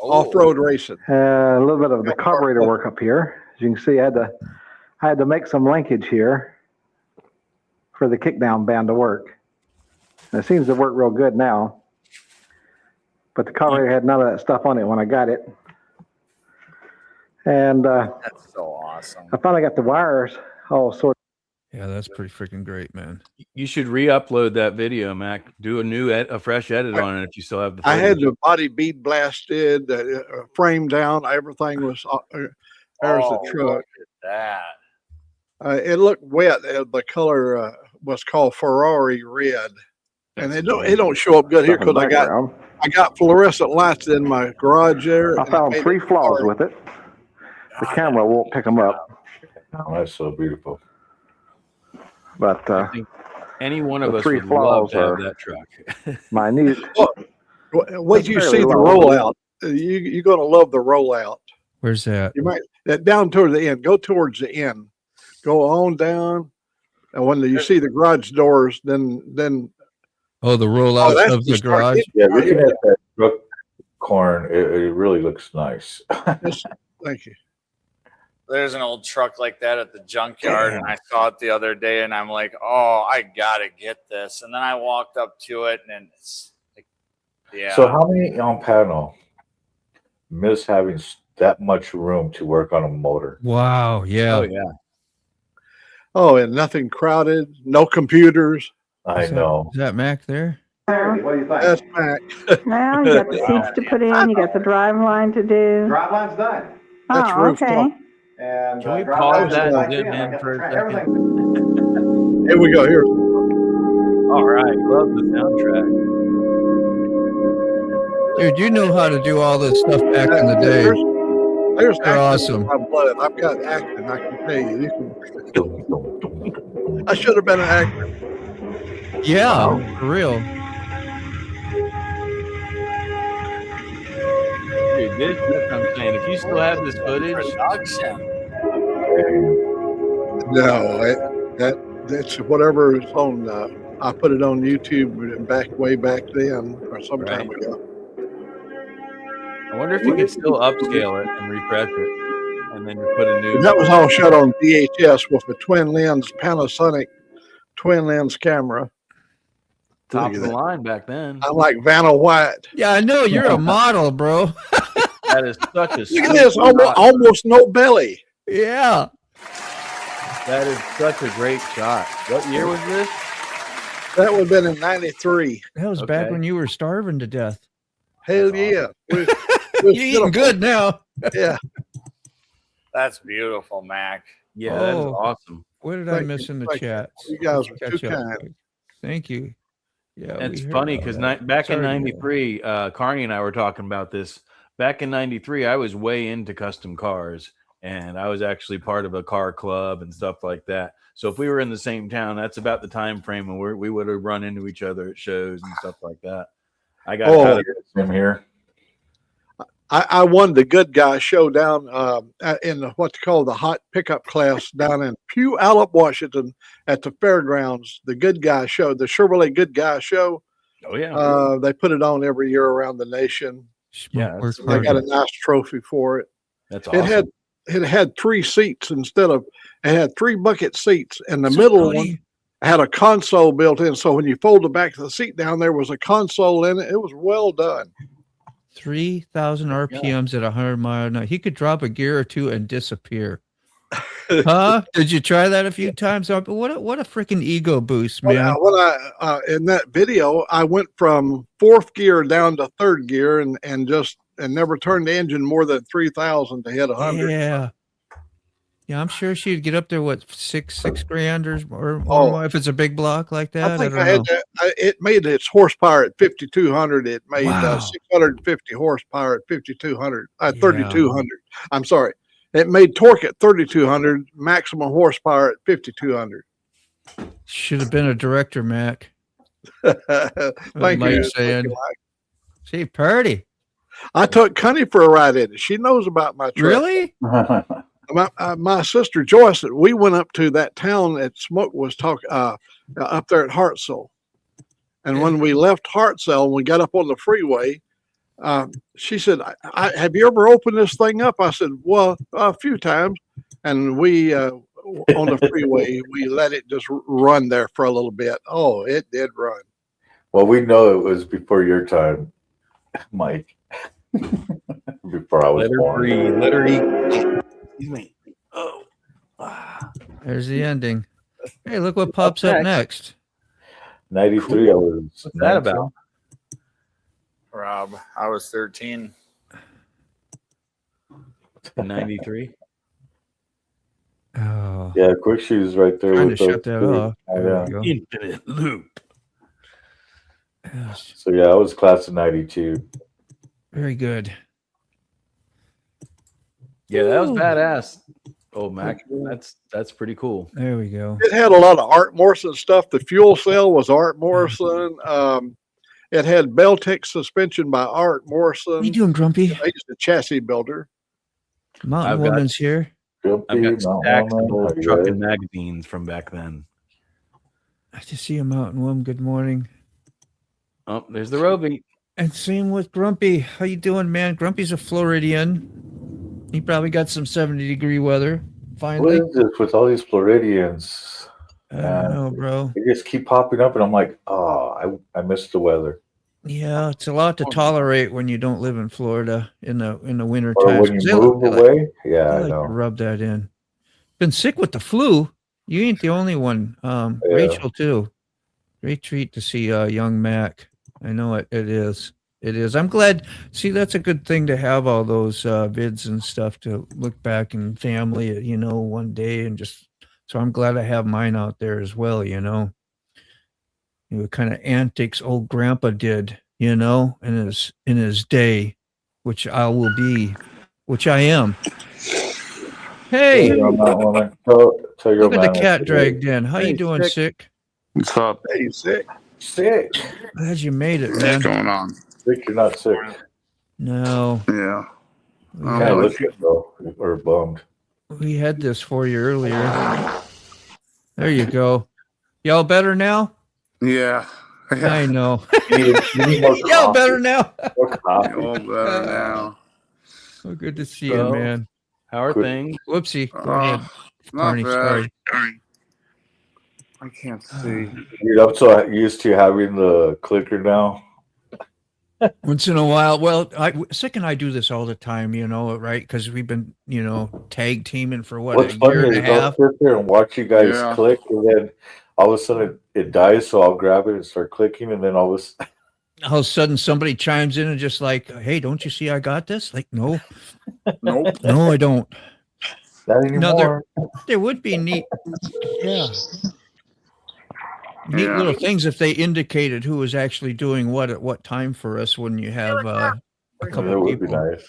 Oh, Off-road racing. a little bit of the carburetor work up here. As you can see, I had to make some linkage here for the kickdown band to work. And it seems to work real good now. But the carburetor had none of that stuff on it when I got it. And That's so awesome. I finally got the wires all sorted. Yeah, that's pretty freaking great, man. You should re-upload that video, Mac. Do a fresh edit on it if you still have the. I had footage. the body bead blasted, frame down. Everything was. There's the truck. Look at that. It looked wet. The color what's called Ferrari red, and it don't show up good here because I got fluorescent lights in my garage there. I found 3 flaws with it. The camera won't pick them up. Oh, that's so beautiful. But I think any one of the us 3 would love flaws to have are that truck. minute. Wait till you see the rollout. You're going to love the rollout. Where's that? You might down towards the end. Go towards the end. Go on down, and when you see the garage doors, then Oh, the rollout that's of the the start. garage. Yeah, looking at that truck, Corn, it really looks nice. Thank you. There's an old truck like that at the junkyard, and I saw it the other day, and I'm like, oh, I gotta get this. And then I walked up to it, and it's like, yeah. So how many on panel miss having that much room to work on a motor? Wow. Yeah. Oh yeah. Oh, and nothing crowded. No computers. I know. Is that Mac there? What do you think? That's back. Well, you got the seats to put in, you got the drive line to do. Drive line's done. That's Oh, rooftop. okay. And Can we drive pause line's that and back zoom in. I in got for a the second? everything. Here we go. Here. All right. Love the soundtrack. Dude, you know how to do all this stuff back in the day. There's They're acting in awesome. my blood. I've got acting. I can tell you. I should have been an actor. Yeah, for real. Dude, that's what I'm saying. If you still have this footage, Production. No, that's whatever is on. I put it on YouTube way back then or some time ago. I wonder if you could still upscale it and refresh it, and then put a new. That was all shot on VHS with a twin lens Panasonic twin lens camera. Top of the line back then. I'm like Vanna White. Yeah, I know you're a model, bro. That is such a. Look at this, almost no belly. Yeah. That is such a great shot. What year was this? That would have been in '93. That was back when you were starving to death. Hell yeah. You're eating good now. Yeah. That's beautiful, Mac. Yeah, that is Oh. awesome. What did I miss in the chat? You guys were Catch too up kind. quick. Thank you. Yeah, It's we heard funny about because that. back Sorry in to hear that. '93, Carney and I were talking about this. Back in '93, I was way into custom cars, and I was actually part of a car club and stuff like that. So if we were in the same town, that's about the time frame when we would have run into each other at shows and stuff like that. I got Oh, Him here. I won the good guy show down in what's called the hot pickup class down in Puyallup, Washington at the fairgrounds. The good guy show, the Chevrolet good guy show. Oh yeah. They put it on every year around the nation. Yeah, Work I got a hard. nice trophy for it. That's awesome. It had 3 seats instead of it had 3 bucket seats, and the middle one had a console built in. So when you fold the back of the seat down, there was a console in it. It was well done. 3,000 RPMs at 100 miles an hour. He could drop a gear or two and disappear. Huh? Did you try that a few times? What a freaking ego boost, man. When I in that video, I went from 4th gear down to 3rd gear and never turned the engine more than 3,000 to hit 100. Yeah. Yeah, I'm sure she'd get up there, what, six grand or more if it's a big block like that. I think don't I had know. it made its horsepower at 5,200. It made Wow. 650 horsepower at 5,200. 3,200. I'm sorry. It made torque at 3,200, maximum horsepower at 5,200. Should have been a director, Mac. Thank Mike you. saying, see, Purdy. I took Connie for a ride in it. She knows about my truck. Really? My sister Joyce, we went up to that town that Smoke was talking up there at Hartselle. And when we left Hartselle and we got up on the freeway, she said, have you ever opened this thing up? I said, well, a few times. And we, on the freeway, we let it just run there for a little bit. Oh, it did run. Well, we know it was before your time, Mike. Before I was Let her born. breathe. Let her eat. Excuse me. Oh. There's the ending. Hey, look what pops up next. 93, I was. What's that about? Rob, I was 13. 93. Oh, Yeah, quick shoes right there. trying to with those shut that two. off. Oh, There yeah. we go. Infinite loop. Yes. So yeah, I was class of '92. Very good. Yeah, that was Ooh. badass. Oh, Mac, that's pretty cool. There we go. It had a lot of Art Morrison stuff. The fuel cell was Art Morrison. It had Beltec suspension by Art Morrison. How you doing, Grumpy? He's a chassis builder. Mountain I've got- Woman's here. I've got stacks of old trucking magazines from back then. I just see a Mountain Woman. Good morning. Oh, there's the Roby. And same with Grumpy. How you doing, man? Grumpy's a Floridian. He probably got some 70-degree weather. What Finally. is this with all these Floridians? I don't know, bro. They just keep popping up, and I'm like, oh, I miss the weather. Yeah, it's a lot to tolerate when you don't live in Florida in the winter Or time. when you move away, yeah, I like know. to rub that in. Been sick with the flu. You ain't the only one. Rachel too. Great treat to see young Mac. I know it is. It is. I'm glad. See, that's a good thing to have all those vids and stuff to look back in family, one day and just. So I'm glad I have mine out there as well. What kind of antics old Grandpa did, in his day, which I am. Hey, Tell your look at the man cat it's dragged in. How you doing, Sick? What's up? Hey, sick. sick. Glad you made it, What's man. going on? Sick, you're not sick. No, Yeah. we Kind had, of look it though, or bummed. we had this for you earlier. There you go. Y'all better now? Yeah. I know. You need more Y'all coffee. better now. More coffee. All better now. Well, good to see So, you, man. How are Good. things? Whoopsie. Go ahead. Not Carney, bad. sorry. I can't see. Dude, I'm so used to having the clicker now. Once in a while. Well, Sick and I do this all the time, right? Because we've been, tag teaming for What's a funny year and a is I'll half. sit there and watch you guys Yeah. click, and then all of a sudden it dies, so I'll grab it and start clicking, and then all of a sudden, All of a sudden somebody chimes in and just like, hey, don't you see I got this? Like, no, Nope. no, I don't. not No, anymore. there would be neat, neat Yeah. little things if they indicated who was actually doing what at what time for us when you have a That couple would be people. nice.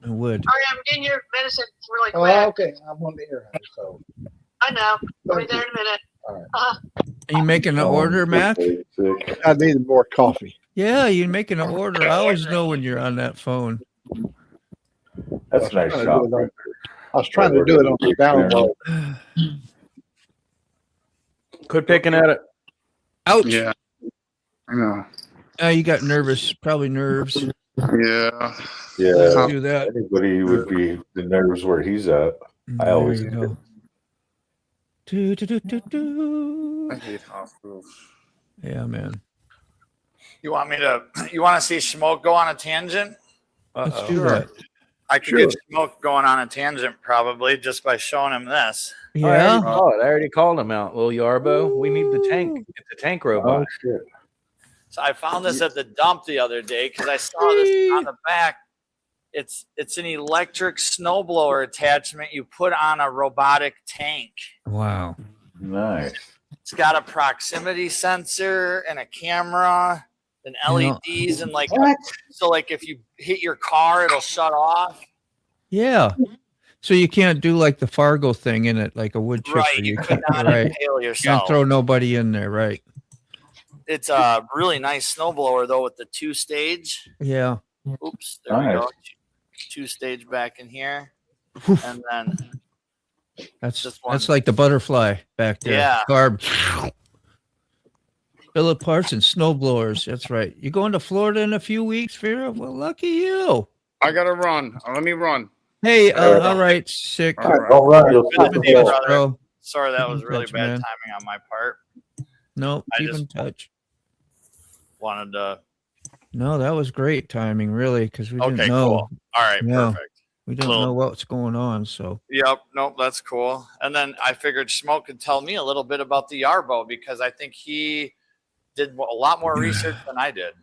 It would. Sorry, I'm getting your medicine really quick. okay. I'm on the air, so. I know. I'll be there in a minute. Are you making an order, Mac? Sick. I needed more coffee. Yeah, you're making an order. I always know when you're on that phone. That's a nice shot. Right I was trying to do it on the download. Quit picking at it. Ouch. Yeah. I know. You got nervous, probably nerves. Yeah. Yeah, Do that. anybody would be the nerves where he's at. I There always you do. go. Do, do, do, do, do. I hate hospitals. Yeah, man. You want to see Smoke go on a tangent? Let's do that. I could get Smoke going on a tangent probably just by showing him this. Yeah. I already called him out, little Yarbo. We need the tank. It's a tank robot. Oh shit! So I found this at the dump the other day because I saw this on the back. It's an electric snowblower attachment you put on a robotic tank. Wow. Nice. It's got a proximity sensor and a camera and LEDs and like so like if you hit your car it'll shut off. Yeah. So you can't do like the Fargo thing in it, like a wood chipper. Right, you could not right. impale Can't yourself. throw nobody in there, right? It's a really nice snowblower though with the 2-stage. Yeah. Oops, there we Nice. go. 2-stage back in here, Oof. and then That's Just one. that's like the butterfly back there. Yeah. Carb. Philip parts and snowblowers. That's right. You going to Florida in a few weeks, Vera? Well, lucky you. I gotta run. Let me run. Hey, all right, Sick. All right. Don't run. You'll Good slip to see you, and fall. brother. Bro. Sorry, that was Keep in really touch, bad man. timing on my part. No, I keep just- in touch. Wanted to. No, that was great timing, really, because we didn't Okay, know. cool. All right, Yeah. perfect. We didn't Little- know what's going on. So Yep. Nope. That's cool. And then I figured Smoke could tell me a little bit about the Yarbo because I think he did a lot more research than I did.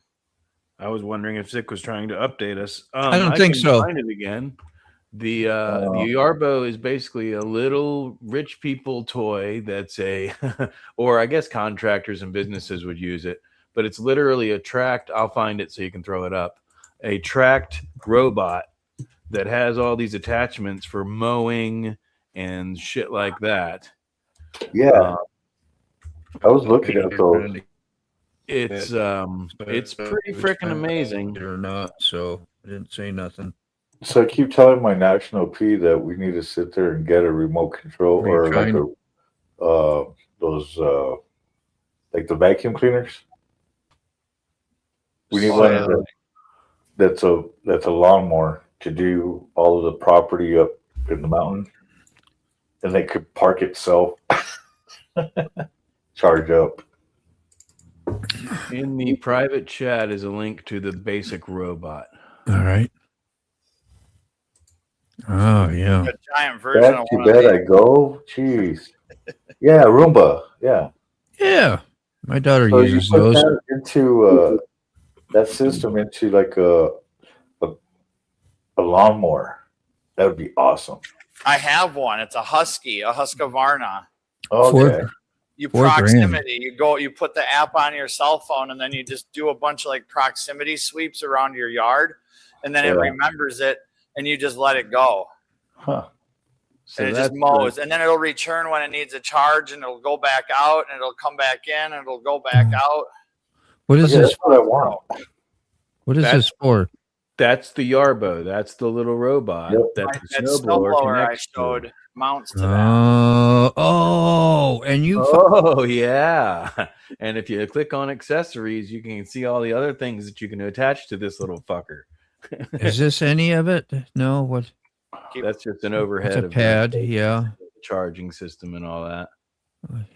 I was wondering if Zick was trying to update us. I don't think can so. Find it again. The Yarbo is basically a little rich people toy that's or I guess contractors and businesses would use it, but it's literally a tracked, I'll find it so you can throw it up, a tracked robot that has all these attachments for mowing and shit like that. Yeah. I was looking at those. It's pretty freaking amazing. Or not, so I didn't say nothing. So I keep telling my national P that we need to sit there and get a remote control or like those like the vacuum cleaners. We need one that's a lawnmower to do all of the property up in the mountain, and they could park itself, charge up. In the private chat is a link to the basic robot. All right. Oh yeah. A giant version of Too one of bad these. I go. Jeez. Yeah, Roomba. Yeah. Yeah. My daughter So uses you put those. that into that system into like a lawnmower. That would be awesome. I have one. It's a Husqvarna. Okay. You $4,000. proximity. You put the app on your cell phone, and then you just do a bunch of like proximity sweeps around your yard, and then it remembers it, and you just let it go. Huh. And it just mows, and then it'll return when it needs a charge, and it'll go back out, and it'll come back in, and it'll go back out. What is Yeah, this? that's what I want. What is this for? That's the Yarbo. That's the little robot. Yep. That the That snowblower snowblower I connects to. showed mounts to that. And you. Oh yeah. And if you click on accessories, you can see all the other things that you can attach to this little fucker. Is this any of it? No. What? That's just an overhead. It's a of pad. the Yeah. charging system and all that.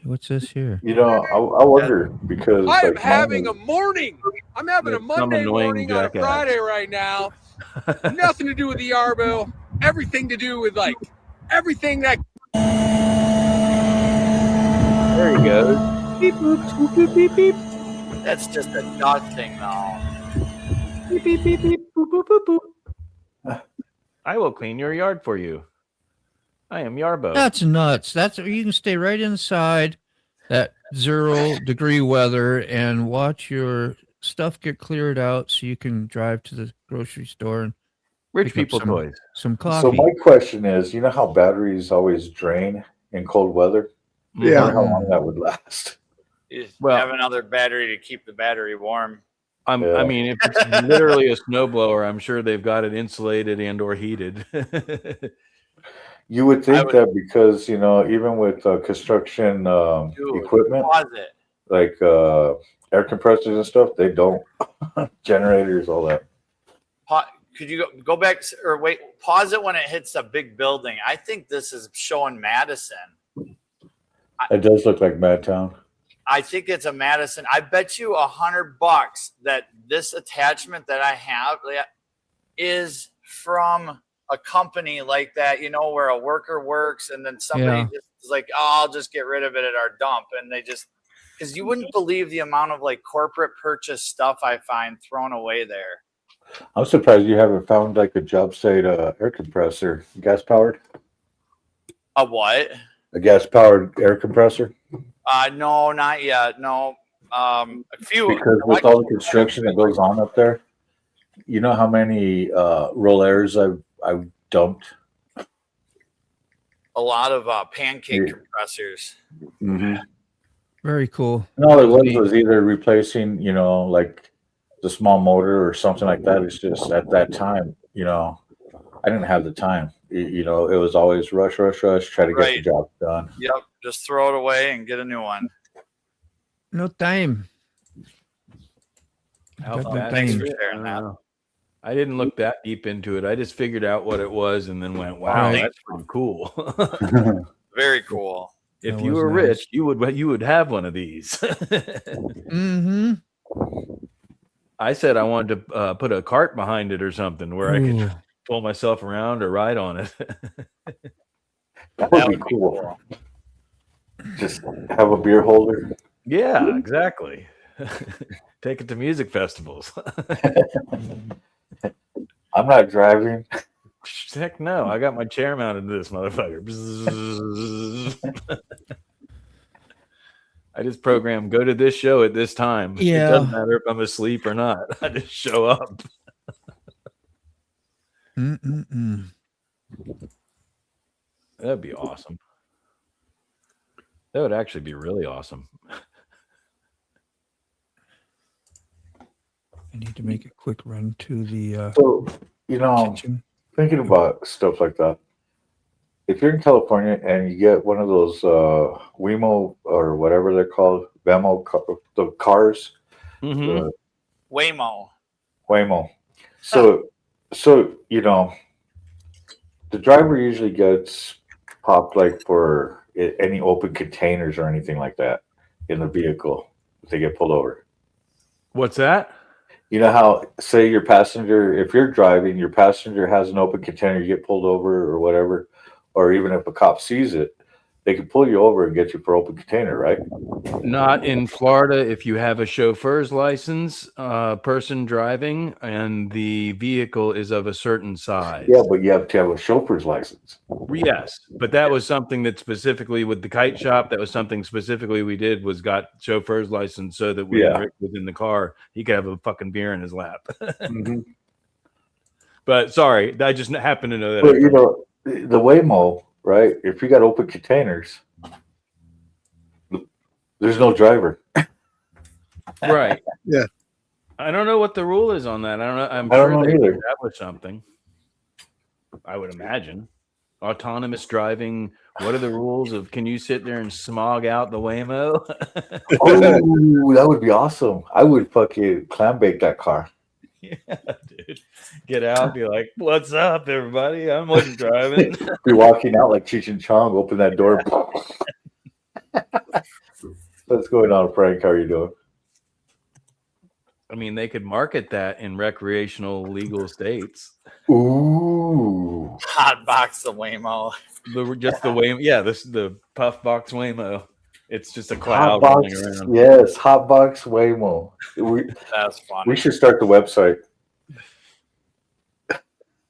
What's this here? You know, I wonder because I am like, having a morning. I'm having a It's some Monday annoying morning on a jackass. Friday right now. Nothing to do with the Yarbo. Everything to do with like everything that. There he goes. Beep boop, swoop, beep beep beep. That's just a dot thing, though. Beep beep beep beep. Boop boop boop boop. I will clean your yard for you. I am Yarbo. That's nuts. You can stay right inside that 0-degree weather and watch your stuff get cleared out, so you can drive to the grocery store and Rich pick up people some, toys. some coffee. So my question is, you know how batteries always drain in cold weather? I Yeah. wonder how long that would last. You just Well- have another battery to keep the battery warm. I mean, if it's literally a snowblower, I'm sure they've got it insulated and or heated. You would think that because, you know, even with construction equipment, Pause it. like air compressors and stuff, they don't. Generators, all that. Could you go back or wait? Pause it when it hits a big building. I think this is showing Madison. It does look like Madtown. I think it's a Madison. I bet you $100 that this attachment that I have is from a company like that, you know, where a worker works and then somebody just is like, oh, I'll just get rid of it at our dump. And they just, because you wouldn't believe the amount of like corporate purchase stuff I find thrown away there. I'm surprised you haven't found like a job site air compressor, gas powered. A what? A gas powered air compressor. No, not yet. No. A few. Because with all the construction that goes on up there, you know how many roll airs I've dumped. A lot of pancake compressors. Mm-hmm. Very cool. And all it was either replacing, you know, like the small motor or something like that. It's just at that time, you know, I didn't have the time. You know, it was always rush, try to get the job done. Yep. Just throw it away and get a new one. No time. Thanks for sharing that. I didn't look that deep into it. I just figured out what it was and then went, wow, Right. that's pretty cool. Very cool. If That you was were nice. rich, you would have one of these. Mm-hmm. I said I wanted to put a cart behind it or something where I could pull myself around or ride on it. That would be cool. Just have a beer holder. Yeah, exactly. Take it to music festivals. I'm not driving. Heck no. I got my chair mounted to this motherfucker. I just program go to this show at this time. Yeah. It doesn't matter if I'm asleep or not. I just show up. That'd be awesome. That would actually be really awesome. I need to make a quick run to the So, kitchen. thinking about stuff like that, if you're in California and you get one of those Waymo or whatever they're called, the cars, Mm-hmm. Waymo. So the driver usually gets popped like for any open containers or anything like that in the vehicle if they get pulled over. What's that? You know how, say your passenger, if you're driving, your passenger has an open container, you get pulled over or whatever, or even if a cop sees it, they can pull you over and get you for open container, right? Not in Florida. If you have a chauffeur's license, person driving, and the vehicle is of a certain size. Yeah, but you have to have a chauffeur's license. Yes, but that was something that specifically with the kite shop, that was something specifically we did, was got chauffeur's license so that when Rick was in the car, he could have a fucking beer in his lap. Mm-hmm. But sorry, I just happened to know that. But the Waymo, right? If you got open containers, there's no driver. Right. Yeah. I don't know what the rule is on that. I don't know. I don't know either. That was something. I would imagine. Autonomous driving. What are the rules of? Can you sit there and smog out the Waymo? Oh, that would be awesome. I would fucking clam bake that car. Yeah, dude. Get out, be like, "What's up, everybody? I'm wasn't driving." Be walking out like Cheech and Chong, open that door. What's going on, Frank? How are you doing? I mean, they could market that in recreational legal states. Ooh. Hot box the Waymo. Just the Waymo. Yeah, the puff box Waymo. It's just a cloud Hotbox, rolling around. yes, Hotbox Waymo. That's funny. We should start the website.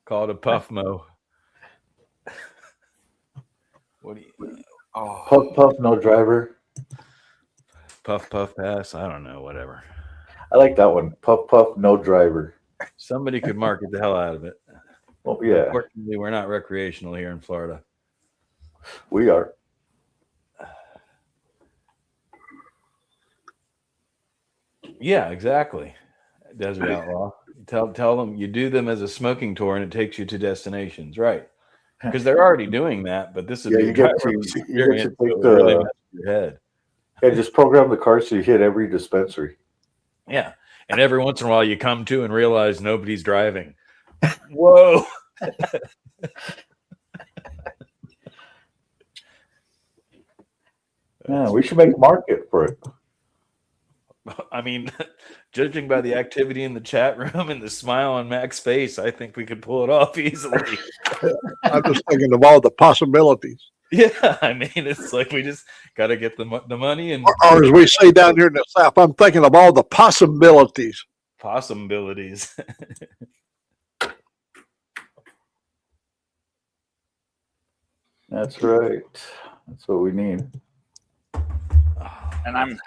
Call it a Puffmo. What do you? Oh, Puff, no driver. Puff pass. I don't know. Whatever. I like that one. Puff, no driver. Somebody could market the hell out of it. Well, yeah, Unfortunately, we're not recreational here in Florida. we are. Yeah, exactly. Desert Outlaw. Tell them you do them as a smoking tour and it takes you to destinations, right? Because they're already doing that, but this would be You get to take really mess with your head. Yeah, just program the car so you hit every dispensary. Yeah. And every once in a while you come to and realize nobody's driving. Whoa. Yeah, we should make a market for it. I mean, judging by the activity in the chat room and the smile on Mac's face, I think we could pull it off easily. I'm just thinking of all the possibilities. Yeah, I mean, it's like we just got to get the money and Or as we say down here in the South, I'm thinking of all the possibilities. possibilities. That's right. That's what we need. And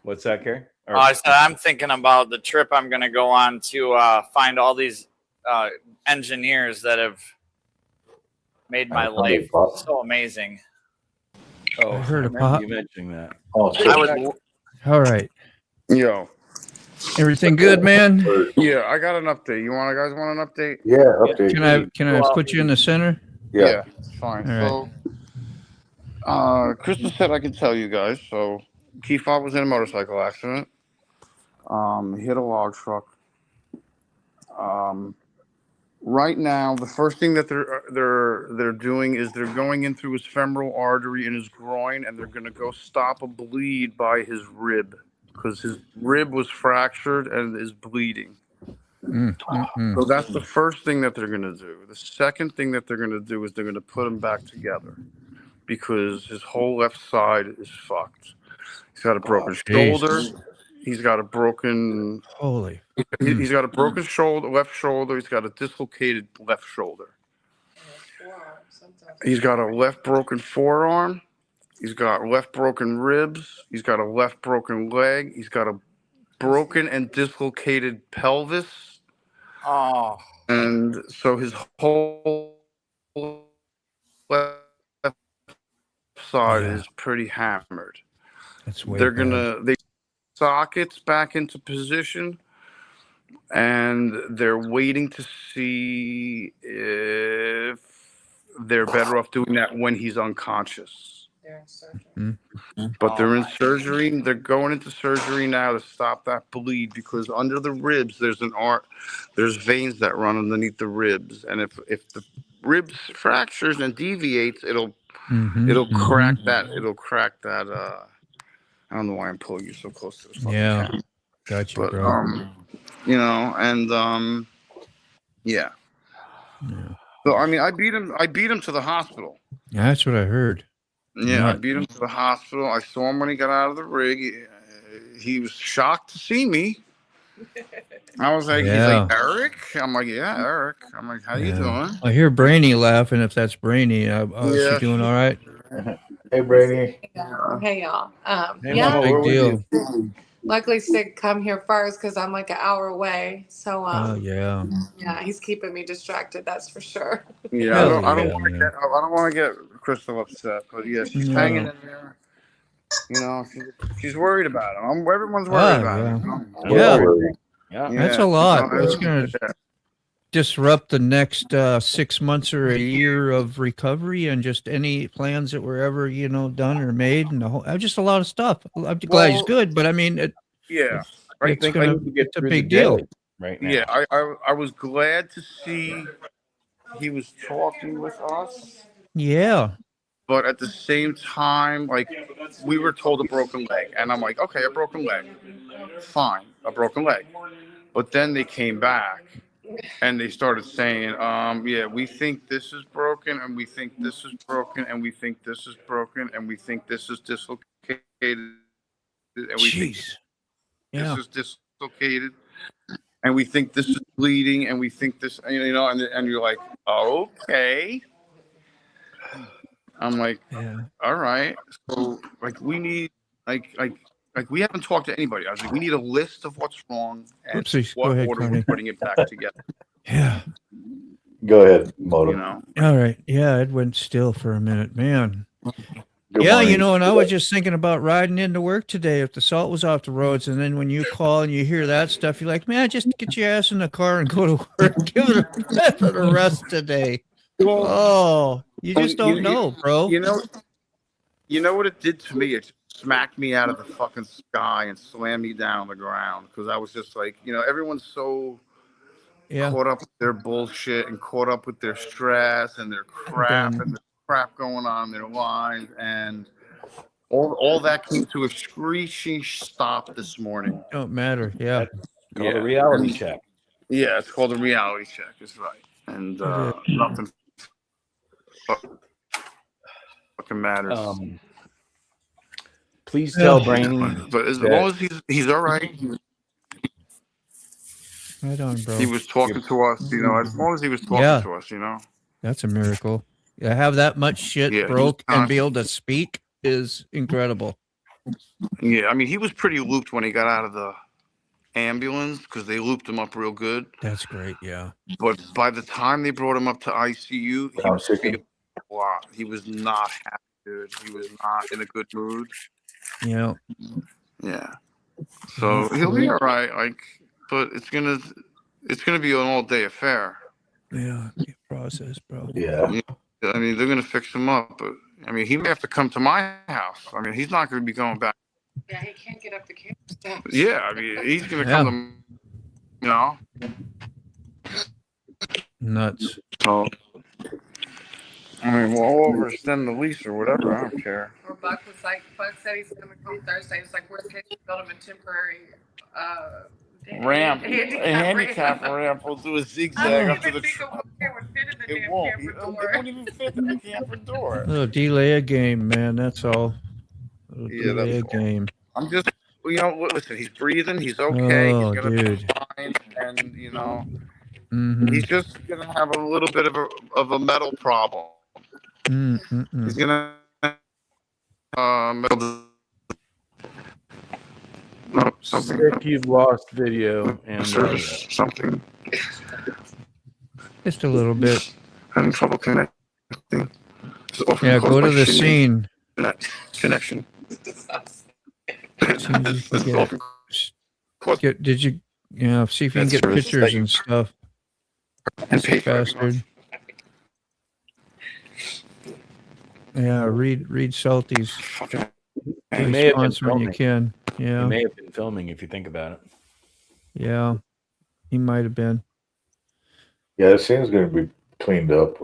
What's that, Carrie? I said I'm thinking about the trip I'm going to go on to find all these engineers that have made my life so amazing. Oh, I heard a remember pop. you mentioning that. Oh, All right. Yo. Everything good, man? Yeah, I got an update. You guys want an update? Yeah, update. Can I put you in the center? Yeah. It's fine. All So, Crystal said I could tell you guys. So, Keyfob was in a motorcycle accident. He hit a log truck. Right now, the first thing that they're doing is they're going in through his femoral artery in his groin, and they're going to go stop a bleed by his rib because his rib was fractured and is bleeding. So that's the first thing that they're going to do. The second thing that they're going to do is they're going to put him back together because his whole left side is fucked. He's got a broken shoulder. He's got a broken. Holy. He's got a broken shoulder, left shoulder. He's got a dislocated left shoulder. He's got a left broken forearm. He's got left broken ribs. He's got a left broken leg. He's got a broken and dislocated pelvis. Oh. And so his whole left side is pretty hammered. That's way They're bad. they sockets back into position, and they're waiting to see if they're better off doing that when he's unconscious. But they're in surgery. They're going into surgery now to stop that bleed, because under the ribs there's veins that run underneath the ribs, and if the ribs fractures and deviates, it'll crack that. It'll crack that. I don't know why I'm pulling you so close to the fucking camera. Gotcha, But bro. you know, and yeah. So I mean, I beat him to the hospital. That's what I heard. Yeah, I beat him to the hospital. I saw him when he got out of the rig. He was shocked to see me. I was like, he's like, Eric? I'm like, yeah, Eric. I'm like, how you doing? I hear Brainy laughing. If that's Brainy, is she doing all right? Hey, Brady. Hey, y'all. Yeah, big deal. Luckily, Sid come here first because I'm like an hour away. So, yeah, he's keeping me distracted. That's for sure. Yeah, I don't want to get Crystal upset, but yeah, she's hanging in there. You know, she's worried about him. Everyone's worried about him. Yeah, that's a lot. It's gonna disrupt the next 6 months or a year of recovery, and just any plans that were ever done or made, and just a lot of stuff. I'm glad he's good, but I mean, I think it's a big deal right now. Yeah, I was glad to see he was talking with us. Yeah. But at the same time, like, we were told a broken leg, and I'm like, okay, a broken leg, fine, a broken leg. But then they came back and they started saying, yeah, we think this is broken, and we think this is broken, and we think this is broken, and we think this is dislocated, and we think this is dislocated, and we think this is bleeding, and we think this, and you're like, okay. I'm like, all right. So, like, we need, like we haven't talked to anybody. I was like, we need a list of what's wrong and what order we're putting it back together. Yeah. Go ahead, Moto. All right. Yeah, it went still for a minute, man. Good Yeah, morning. and I was just thinking about riding into work today if the salt was off the roads, and then when you call and you hear that stuff, you're like, man, just get your ass in the car and go to work. Give it a rest today. Oh, you just don't know, bro. You know what it did to me? It smacked me out of the fucking sky and slammed me down on the ground, because I was just like, everyone's so caught up with their bullshit and caught up with their stress and their crap and the crap going on in their lives, and all that came to a screeching stop this morning. Don't matter. Yeah. It's called a reality check. Yeah, it's called a reality check. That's right. And nothing fucking matters. Please tell Brainy. But as long as he's all right. Right on, bro. He was talking to us, as long as he was talking to us, That's a miracle. To have that much shit broke and be able to speak is incredible. Yeah, I mean, he was pretty looped when he got out of the ambulance, because they looped him up real good. That's great, yeah. But by the time they brought him up to ICU, he was feeling a lot. He was not happy, dude. He was not in a good mood. Yeah. Yeah. So he'll be all right. Like, but it's gonna be an all day affair. Yeah. Process, bro. Yeah. I mean, they're gonna fix him up, but I mean, he may have to come to my house. I mean, he's not gonna be going back. Yeah, he can't get up the camera steps. Yeah, I mean, he's gonna come to, Nuts. So, I mean, we'll overextend the lease or whatever. I don't care. Or Buck said he's coming home Thursday. It's like, worst case, we build him a temporary ramp, a handicap ramp. We'll do a zigzag up to the. It won't. It won't even fit in the camper door. A little delay a game, man. That's all. Delay a game. I'm just, listen, he's breathing, he's okay, Oh, he's gonna dude. be fine, and Mm-hmm. he's just gonna have a little bit of a metal problem. He's gonna metal. No, something. Sick, you've lost video and Service something. Just a little bit. Having trouble connecting. Yeah, go to the scene. Connection. Did you, see if you can get pictures and stuff. And pay for bastard. Yeah, read Salty's response when you can. Yeah. He may have been filming if you think about it. Yeah, he might have been. Yeah, the scene's going to be cleaned up.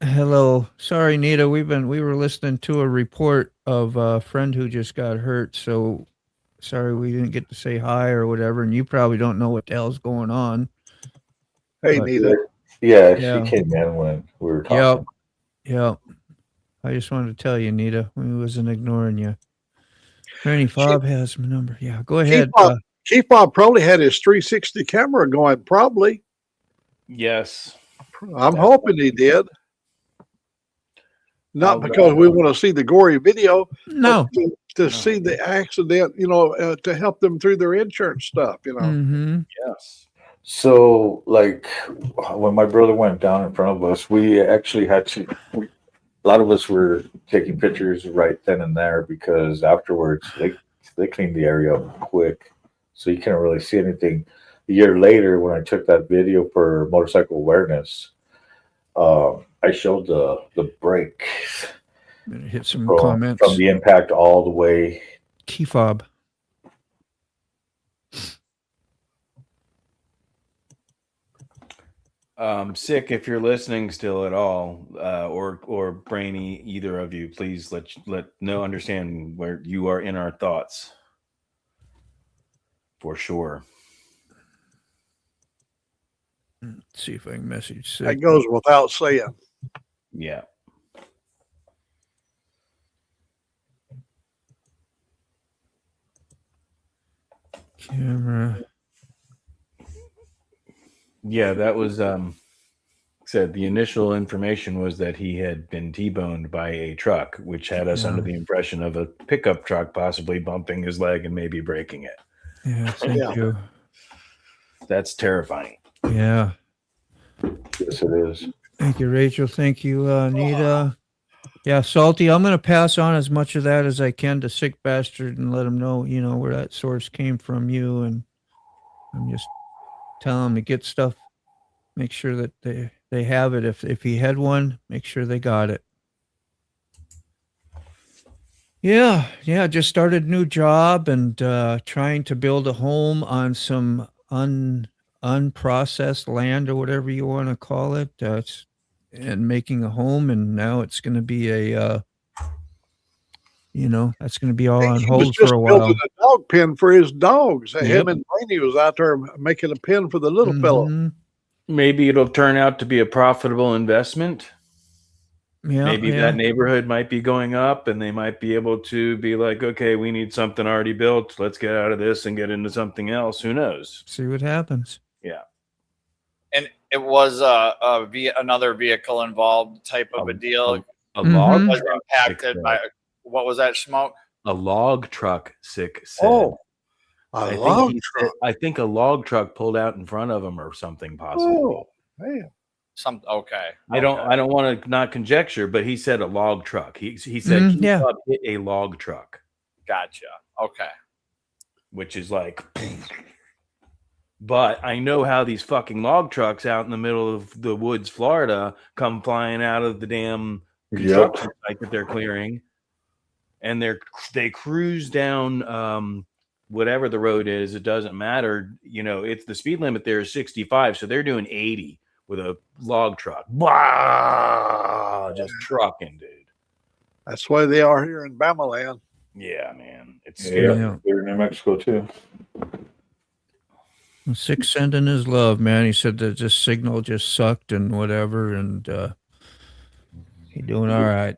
Hello. Sorry, Nita. We were listening to a report of a friend who just got hurt. So sorry we didn't get to say hi or whatever. And you probably don't know what the hell's going on. Hey, But, Nita. Yeah, she came in when we were talking. Yep. I just wanted to tell you, Nita, we wasn't ignoring you. Randy Fobb has my number. Yeah, go ahead. Chief Bob probably had his 360 camera going, probably. Yes. I'm hoping he did. Not because we want to see the gory video. No. To see the accident, to help them through their insurance stuff, Mm-hmm. Yes. So, like, when my brother went down in front of us, we actually had to. A lot of us were taking pictures right then and there because afterwards they cleaned the area up quick, so you can't really see anything. A year later, when I took that video for motorcycle awareness, I showed the brake. Hit some comments from the impact all the way. Key fob. Sick, if you're listening still at all, or Brainy, either of you, please understand where you are in our thoughts. For sure. Let's see if I can message Sick. That goes without saying. Yeah. Camera. Yeah, that was said the initial information was that he had been T-boned by a truck, which had us under the impression of a pickup truck possibly bumping his leg and maybe breaking it. Yeah, thank you. That's terrifying. Yeah. Yes, it is. Thank you, Rachel. Thank you, Nita. Yeah, Salty, I'm going to pass on as much of that as I can to Sick Bastard and let him know, where that source came from you. And I'm just telling him to get stuff, make sure that they have it. If he had one, make sure they got it. Yeah, just started a new job and trying to build a home on some unprocessed land or whatever you want to call it. And making a home, and now it's going to be that's going to be all on hold for a while. Building a dog pen for his dogs. Him and Brainy was out there making a pen for the little fellow. Maybe it'll turn out to be a profitable investment. Yeah, maybe that neighborhood might be going up, and they might be able to be like, okay, we need something already built. Let's get out of this and get into something else. Who knows? See what happens. Yeah. And it was another vehicle involved type of a deal. A log was truck impacted by what was that smoke? A log truck. Sick said. Oh, a log truck. I think a log truck pulled out in front of him or something possibly. Oh, man. I don't want to not conjecture, but he said a log truck. He said hit a log truck. Gotcha. Okay. Which is like. But I know how these fucking log trucks out in the middle of the woods, Florida, come flying out of the damn construction site that they're clearing, and they cruise down whatever the road is. It doesn't matter. It's the speed limit there is 65, so they're doing 80 with a log truck. Blah, just trucking, dude. That's why they are here in Bama land. Yeah, man, it's scary. Yeah, they're in New Mexico too. Sick sending his love, man. He said that this signal just sucked and whatever, and he doing all right.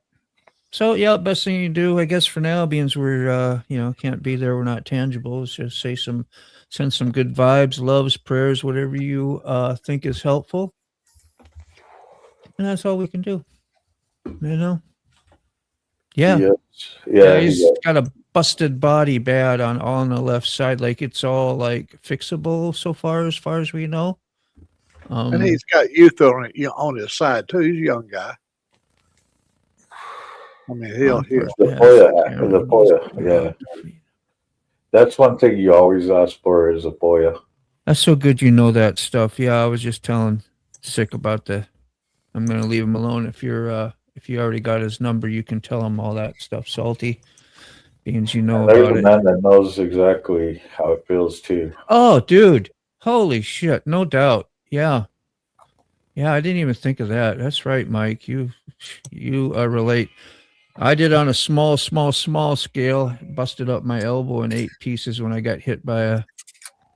So yeah, best thing you can do, I guess, for now, being we're can't be there, we're not tangible, is just send some good vibes, loves, prayers, whatever you think is helpful, and that's all we can do. Yeah. Yes. Yeah, he's got a busted body bad on the left side, like it's all like fixable so far as we know. And he's got youth on his side too. He's a young guy. I mean, he'll. The Poya, yeah. That's one thing you always ask for is a Poya. That's so good you know that stuff. Yeah, I was just telling Sick about I'm gonna leave him alone. If you already got his number, you can tell him all that stuff, Salty. Beans, you know There's about a it. man that knows exactly how it feels too. Oh, dude. Holy shit. No doubt. Yeah. Yeah, I didn't even think of that. That's right, Mike. You relate. I did on a small scale. Busted up my elbow in 8 pieces when I got hit by a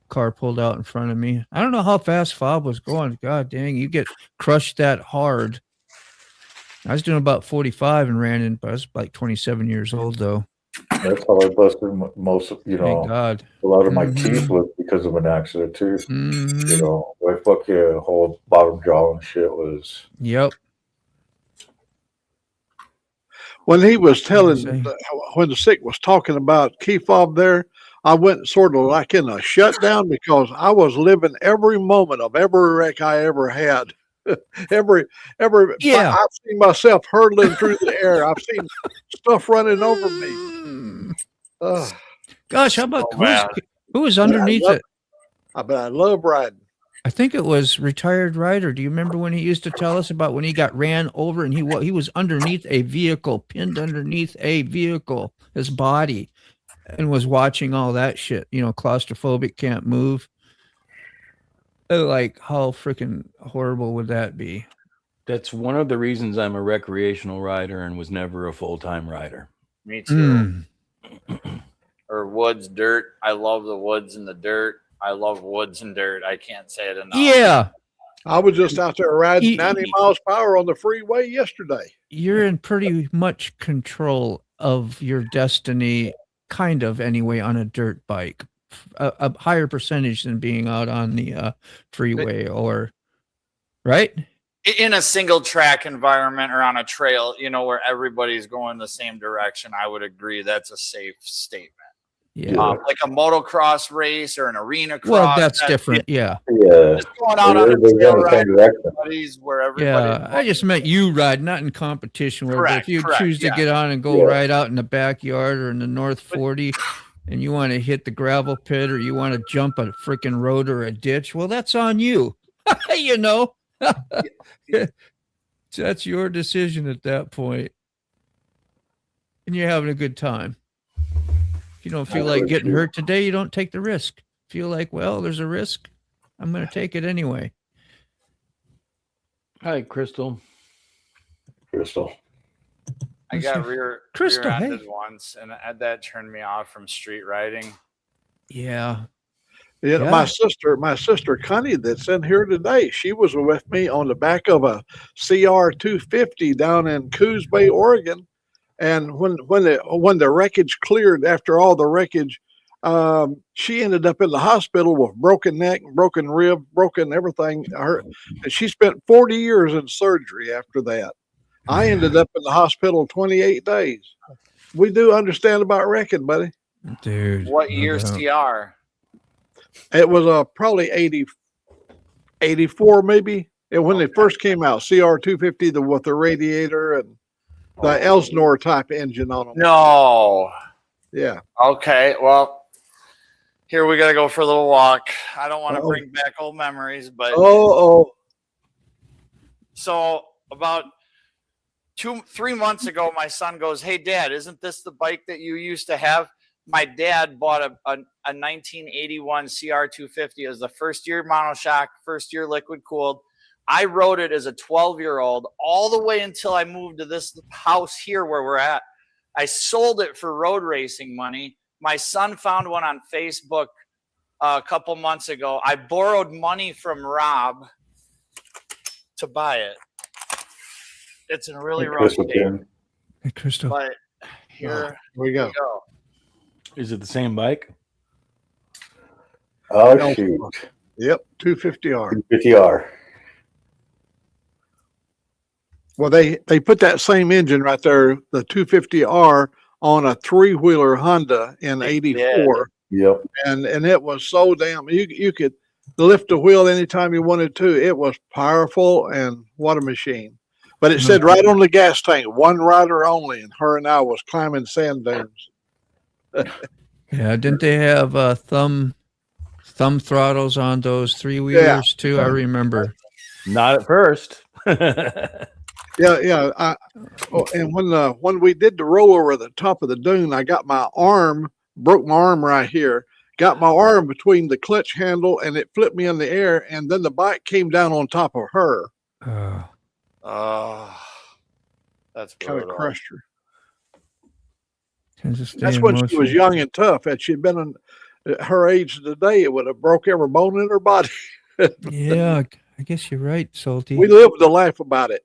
car pulled out in front of me. I don't know how fast Fob was going. God dang, you get crushed that hard. I was doing about 45 and ran in, but I was like 27 years old though. That's how I busted most, Thank God. a lot of my teeth was because of an accident too. Mm-hmm. You know, my fucking whole bottom jaw and shit was. Yep. When he was telling, when the Sick was talking about key fob there, I went sort of like in a shutdown because I was living every moment of every wreck I ever had. I've seen myself hurtling through the air. I've seen stuff running over me. Gosh, how about who was underneath it? I love riding. I think it was retired rider. Do you remember when he used to tell us about when he got ran over and he was underneath a vehicle, pinned underneath a vehicle, his body, and was watching all that shit? You know, claustrophobic, can't move. Like, how freaking horrible would that be? That's one of the reasons I'm a recreational rider and was never a full-time rider. Me too. Or woods, dirt. I love the woods and the dirt. I love woods and dirt. I can't say it enough. Yeah. I was just out there riding 90 miles per hour on the freeway yesterday. You're in pretty much control of your destiny, kind of anyway, on a dirt bike. A higher percentage than being out on the freeway or right in a single track environment or on a trail, you know, where everybody's going the same direction. I would agree that's a safe statement. Yeah, like a motocross race or an arena cross. Well, that's different. Yeah. Just going out on a trail ride where everybody. Yeah, I just meant you ride, not in competition. Where if you choose to get on and go right out in the backyard or in the North 40. And you want to hit the gravel pit or you want to jump a freaking road or a ditch, well, that's on you. You know, that's your decision at that point. And you're having a good time. If you don't feel like getting hurt today, you don't take the risk. Feel like, well, there's a risk, I'm going to take it anyway. Hi, Crystal. I got rear-ended once, and that turned me off from street riding. Yeah. My sister Connie, that's in here today, she was with me on the back of a CR 250 down in Coos Bay, Oregon. And when the wreckage cleared, after all the wreckage, she ended up in the hospital with broken neck, broken rib, broken everything. And she spent 40 years in surgery after that. I ended up in the hospital 28 days. We do understand about wrecking, buddy. Dude. What year CR? It was probably 84 maybe. And when they first came out, CR 250 with the radiator and the Elsinore type engine on them. No. Yeah. Okay. Well, here we got to go for a little walk. I don't want to bring back old memories, but. So about 2-3 months ago, my son goes, "Hey, Dad, isn't this the bike that you used to have?" My dad bought a 1981 CR250 as the first year monoshock, first year liquid cooled. I rode it as a 12-year-old all the way until I moved to this house here where we're at. I sold it for road racing money. My son found one on Facebook a couple months ago. I borrowed money from Rob to buy it. It's in really rough shape. Hey, Crystal. But here we go. Is it the same bike? Oh, shoot. Yep, 250R. 250R. Well, they put that same engine right there, the 250R, on a 3-wheeler Honda in '84. Yep. And it was so damn, you could lift the wheel anytime you wanted to. It was powerful, and what a machine. But it said right on the gas tank, one rider only, and her and I was climbing sand dunes. Yeah, didn't they have thumb throttles on those 3-wheelers too? I remember. Not at first. Yeah. And when we did the rollover at the top of the dune, I got broke my arm right here. Got my arm between the clutch handle, and it flipped me in the air, and then the bike came down on top of her. That's kind of brutal. crushed her. That's That's when she was young and tough. Had she been her age today, it would have broke every bone in her body. Yeah, I guess you're right, Salty. We lived to laugh about it.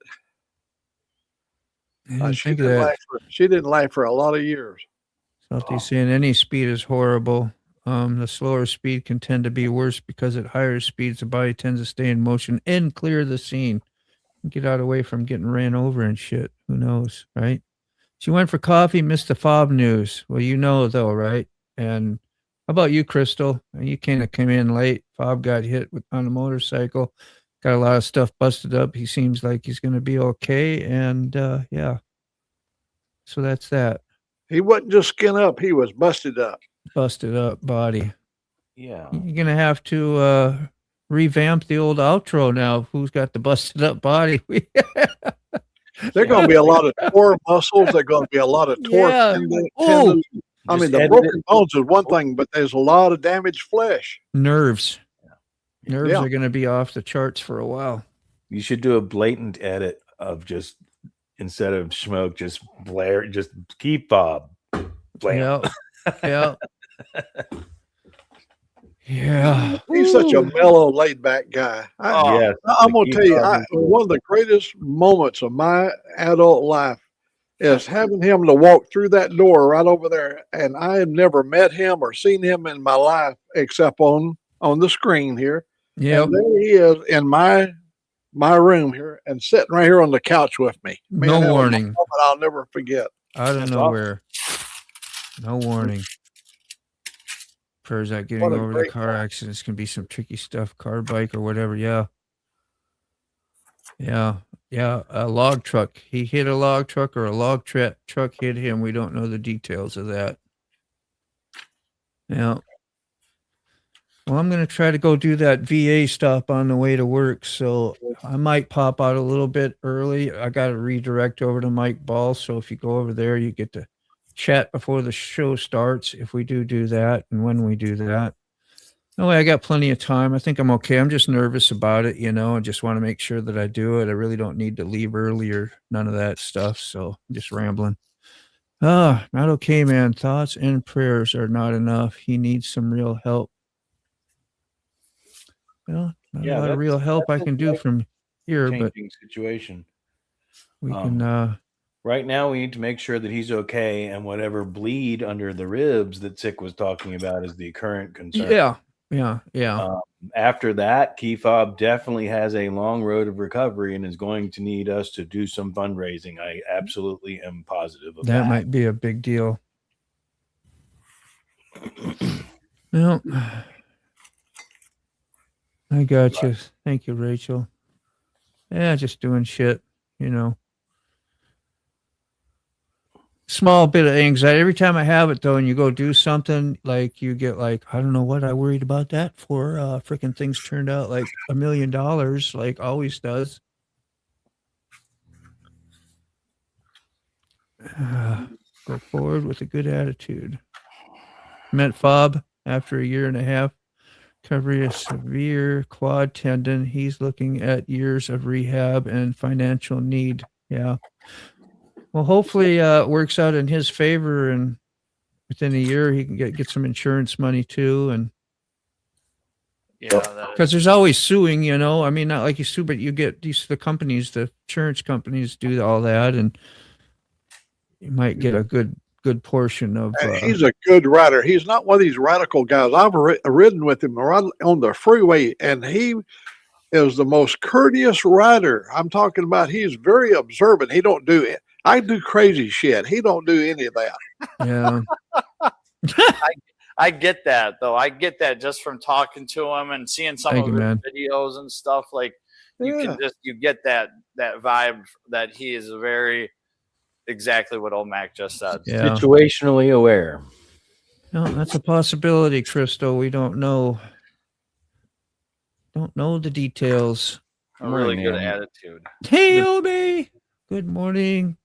I didn't She think of that. didn't laugh for a lot of years. Salty saying any speed is horrible. The slower speed can tend to be worse because at higher speeds the body tends to stay in motion and clear the scene. Get out of the way from getting ran over and shit. Who knows, right? She went for coffee, missed the fob news. Well, you know though, right? And how about you, Crystal? You kind of came in late. Fob got hit on a motorcycle. Got a lot of stuff busted up. He seems like he's going to be okay. And yeah. So that's that. He wasn't just skin up. He was busted up. Busted up body. Yeah. You're going to have to revamp the old outro now. Who's got the busted up body? There's going to be a lot of torn muscles. There's going to be a lot of torn tendons. I mean, the broken bones is one thing, but there's a lot of damaged flesh. Nerves are going to be off the charts for a while. You should do a blatant edit of just, instead of smoke, just blare, just keep Bob. Yeah. Yeah. Yeah. He's such a mellow, laid back guy. I'm going to tell you, one of the greatest moments of my adult life is having him to walk through that door right over there. And I have never met him or seen him in my life except on the screen here. Yeah. And there he is in my room here and sitting right here on the couch with me. Man, no that was a warning. moment I'll never forget. Out of nowhere. No warning. Prayers not getting over the car accidents can be some tricky stuff. Car, bike, or whatever. Yeah. Yeah. Yeah. A log truck. He hit a log truck, or a log truck hit him. We don't know the details of that. Yeah. Well, I'm going to try to go do that VA stop on the way to work. So I might pop out a little bit early. I got to redirect over to Mike Ball. So if you go over there, you get to chat before the show starts, if we do that and when we do that. No way, I got plenty of time. I think I'm okay. I'm just nervous about it, I just want to make sure that I do it. I really don't need to leave early or none of that stuff. So I'm just rambling. Not okay, man. Thoughts and prayers are not enough. He needs some real help. Well, not a lot of real help I can do from here, but situation. We can right now we need to make sure that he's okay, and whatever bleed under the ribs that Sick was talking about is the current concern. Yeah. After that, Key Fob definitely has a long road of recovery and is going to need us to do some fundraising. I absolutely am positive of that. That might be a big deal. Well, I got you. Thank you, Rachel. Yeah, just doing shit, Small bit of anxiety. Every time I have it, though, and you go do something, like you get like, I don't know what I worried about that for. Freaking things turned out like $1 million, like always does. Go forward with a good attitude. Met Fob after a year and a half. Recovery of severe quad tendon. He's looking at years of rehab and financial need. Yeah. Well, hopefully it works out in his favor, and within a year he can get some insurance money too. And because there's always suing, I mean, not like you sue, but you get the insurance companies do all that. And you might get a good portion of. He's a good rider. He's not one of these radical guys. I've ridden with him right on the freeway, and he is the most courteous rider. I'm talking about. He's very observant. He don't do it. I do crazy shit. He don't do any of that. Yeah. I get that though. I get that just from talking to him and seeing some of his videos and stuff. Like you get that vibe that he is very exactly what old Mac just said. Yeah. Situationally aware. No, that's a possibility, Christo. We don't know. Don't know the details. A really good attitude. Hey, Obi. Good morning.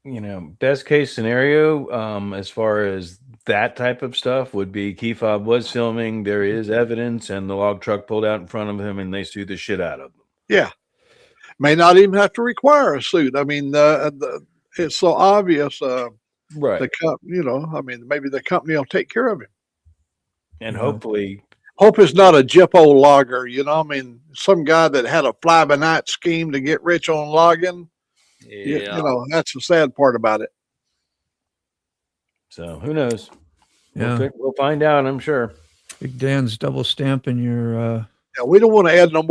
You know, best case scenario, as far as that type of stuff would be key fob was filming. There is evidence, and the log truck pulled out in front of him, and they sued the shit out of them. Yeah, may not even have to require a suit. I mean, it's so obvious. Right. I mean, maybe the company will take care of him. And hopefully, hope it's not a Jippo logger. You know, I mean, some guy that had a fly-by-night scheme to get rich on logging. Yeah. You know, that's the sad part about it. So who knows? Yeah. We'll find out, I'm sure. Big Dan's double stamping your. Yeah, we don't want to add no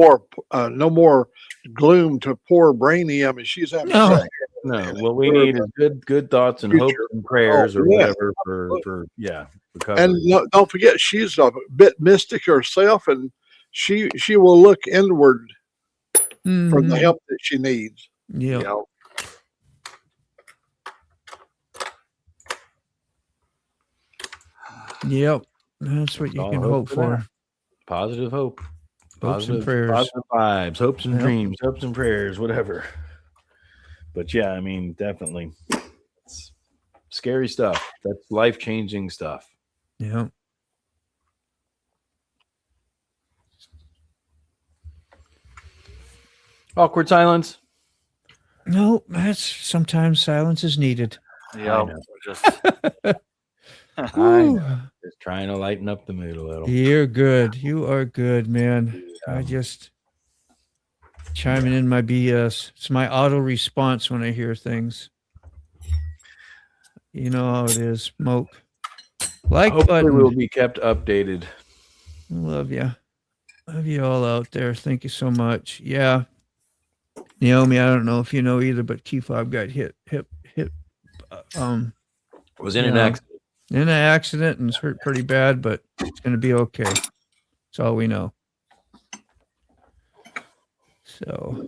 more gloom to poor Brainy. I mean, she's having No. What we need is good thoughts and hopes and prayers or whatever for recovery. And don't forget, she's a bit mystic herself, and she will look inward for the help that she needs. Yeah. Yep, that's what you can hope for. Positive hope. Hopes and prayers. Positive vibes, hopes and dreams, hopes and prayers, whatever. But yeah, I mean, definitely. It's scary stuff. That's life-changing stuff. Yeah. Awkward silence. No, that's sometimes silence is needed. Yeah. I know. Just trying to lighten up the mood a little. You're good. You are good, man. I just chiming in my BS. It's my auto response when I hear things. You know how it is, Smoke. Hopefully button. we'll be kept updated. Love you. Love you all out there. Thank you so much. Yeah. Naomi, I don't know if you know either, but Key Fob got hit. Was in an accident. In an accident and it's hurt pretty bad, but it's going to be okay. That's all we know. So,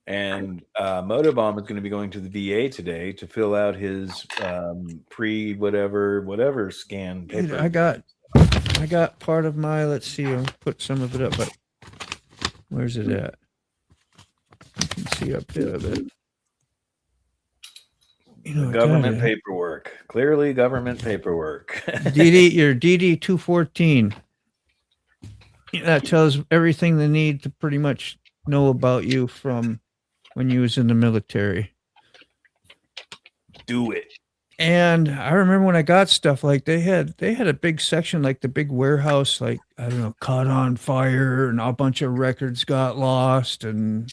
And Motobomb is going to be going to the VA today to fill out his whatever scan paper. Dude, I got part of my, let's see, I'll put some of it up, but where's it at? You can see up there a bit. You know, Government paperwork. Clearly government paperwork. your DD 214. That tells everything they need to pretty much know about you from when you was in the military. Do it. And I remember when I got stuff, like they had a big section, like the big warehouse, like, I don't know, caught on fire and a bunch of records got lost. And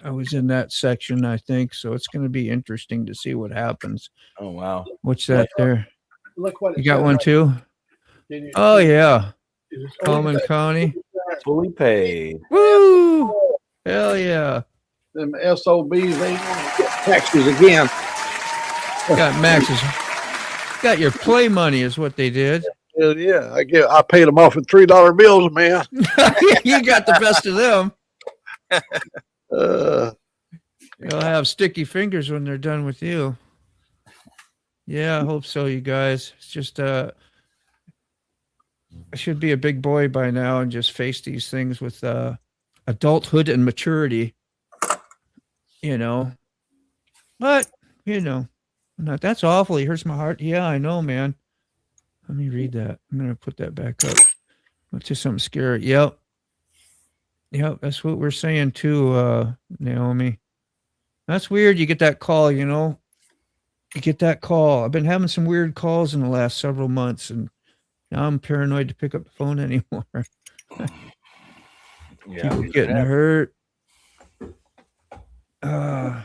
I was in that section, I think. So it's going to be interesting to see what happens. Oh, wow. What's that there? Look what You got one too? Oh, yeah. Coleman County. Fully paid. Woo! Hell yeah. Them SOBs, they get taxes again. Got Max's. Got your play money is what they did. Hell yeah. I paid them off in $3 bills, man. You got the best of them. You'll have sticky fingers when they're done with you. Yeah, I hope so, you guys. It's just I should be a big boy by now and just face these things with adulthood and maturity. You know. But, you know, that's awful. It hurts my heart. Yeah, I know, man. Let me read that. I'm going to put that back up. What's just something scary? Yep, that's what we're saying too, Naomi. That's weird. You get that call, you know. You get that call. I've been having some weird calls in the last several months, and now I'm paranoid to pick up the phone anymore. Yeah, People getting hurt. I'm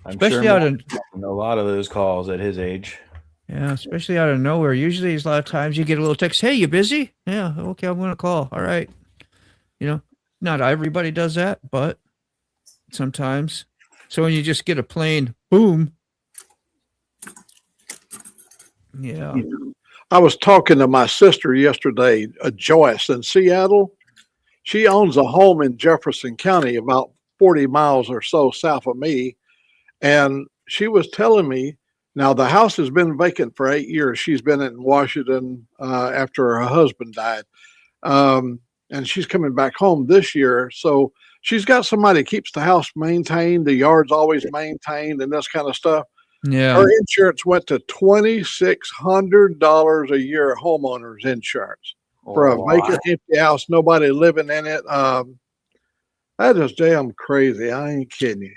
Especially sure out Matt's of getting a lot of those calls at his age. yeah, especially out of nowhere. Usually, a lot of times you get a little text. Hey, you busy? Yeah, okay, I'm gonna call. All right, you know, not everybody does that, but sometimes. So when you just get a plain boom, yeah. I was talking to my sister yesterday, Joyce in Seattle. She owns a home in Jefferson County, about 40 miles or so south of me. And she was telling me, now the house has been vacant for 8 years. She's been in Washington after her husband died. And she's coming back home this year. So she's got somebody that keeps the house maintained. The yard's always maintained and this kind of stuff. Yeah. Her insurance went to $2,600 a year, homeowner's insurance for a vacant, empty house, nobody living in it. That is damn crazy. I ain't kidding you.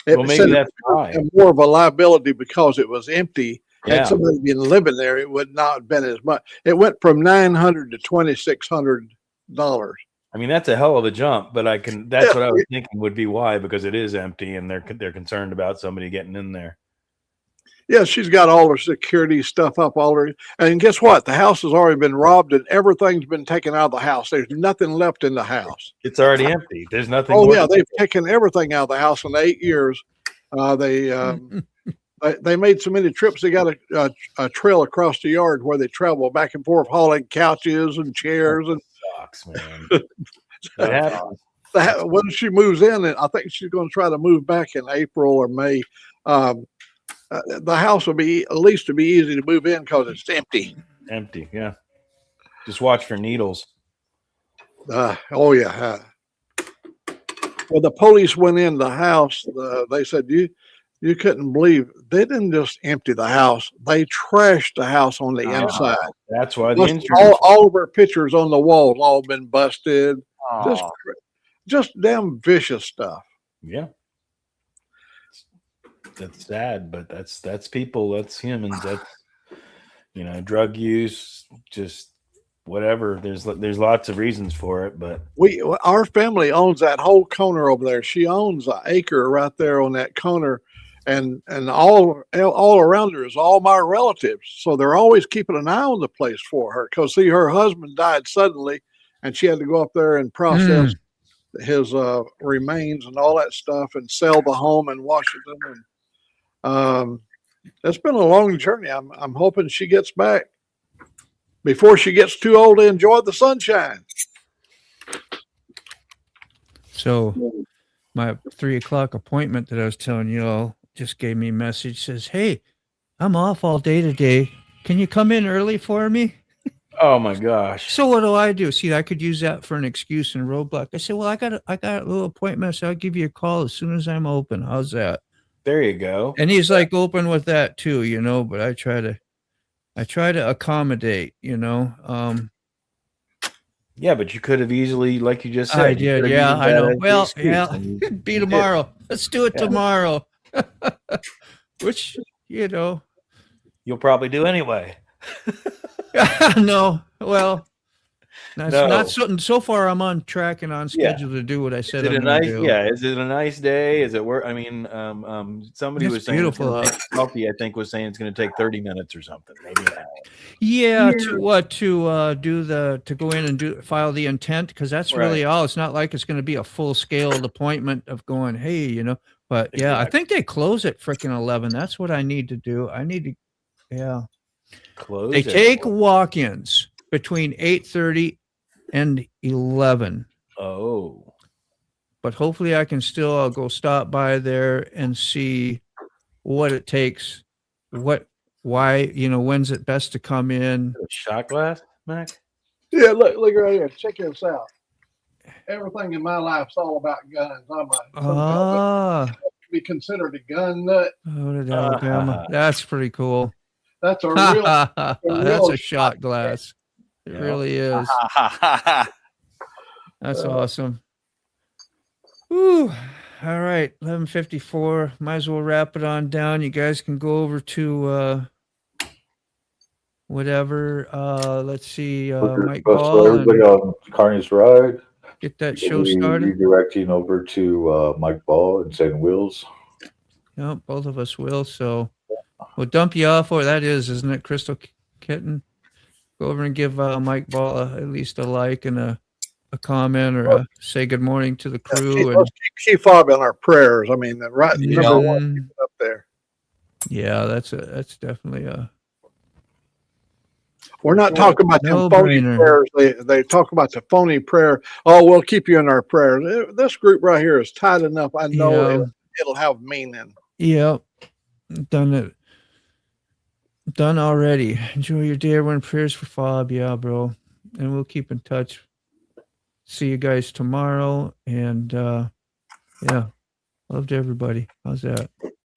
Well, maybe that's why. More of a liability because it was empty. Yeah. Had somebody been living there, it would not have been as much. It went from $900 to $2,600. I mean, that's a hell of a jump, but that's what I was thinking would be why, because it is empty and they're concerned about somebody getting in there. Yeah, she's got all her security stuff up already. And guess what? The house has already been robbed and everything's been taken out of the house. There's nothing left in the house. It's already empty. There's nothing. Oh, yeah. They've taken everything out of the house in 8 years. They made so many trips. They got a trail across the yard where they travel back and forth, hauling couches and chairs. And sucks, man. When she moves in, and I think she's going to try to move back in April or May. The house will be at least to be easy to move in because it's empty. Empty, yeah. Just watch for needles. Oh yeah. Well, the police went in the house. They said you couldn't believe they didn't just empty the house; they trashed the house on the inside. That's why the insurance. All of our pictures on the walls all been busted. Just damn vicious stuff. Yeah. That's sad, but that's people, that's humans, that's drug use, just whatever. There's lots of reasons for it, but our family owns that whole corner over there. She owns an acre right there on that corner, and all around her is all my relatives. So they're always keeping an eye on the place for her because see, her husband died suddenly, and she had to go up there and process his remains and all that stuff and sell the home in Washington. And it's been a long journey. I'm hoping she gets back before she gets too old to enjoy the sunshine. So my 3:00 appointment that I was telling you all just gave me a message, says, hey, I'm off all day today. Can you come in early for me? Oh my gosh. So what do? See, I could use that for an excuse and roadblock. I said, well, I got a little appointment, so I'll give you a call as soon as I'm open. How's that? There you go. And he's like open with that too, but I try to accommodate, Yeah, but you could have easily, like you just said. I did. Yeah, I know. Well, yeah, be tomorrow. Let's do it tomorrow. Which, you'll probably do anyway. No, well, not so far. I'm on track and on schedule to do what I said. Is it Is it a nice day? Is it work? I mean, somebody was saying beautiful. Coffee, I think, was saying it's going to take 30 minutes or something, maybe an hour. Yeah, to go in and file the intent, because that's really all. It's not like it's going to be a full scale appointment of going, hey, But yeah, I think they close at freaking 11. That's what I need to do. Close. They take walk-ins between 8:30 and 11. Oh. But hopefully I can still go stop by there and see what it takes, when's it best to come in. A shot glass, Mac? Yeah, look right here. Check this out. Everything in my life's all about guns. I'm be considered a gun nut. Alabama. That's pretty cool. That's a real that's a shot glass. It really is. That's awesome. Whew. All right, 11:54. Might as well wrap it on down. You guys can go over to whatever. Let's see. Mike Paul everybody on CARNY'S ride. get that show started. Redirecting over to Mike Ball and St. Wills. Yeah, both of us will. So we'll dump you off where that is, isn't it, Crystal Kitten? Go over and give Mike Ball at least a like and a comment, or say good morning to the crew. Let's keep Fob in our prayers. I mean, right, number one, keep it up there. Yeah, that's definitely a. We're not talking about them phony prayers. They talk about the phony prayer. Oh, we'll keep you in our prayers. This group right here is tight enough. I know it'll have meaning. Yeah, done already. Enjoy your day, everyone. Prayers for Fob. Yeah, bro. And we'll keep in touch. See you guys tomorrow. And yeah, love to everybody. How's that?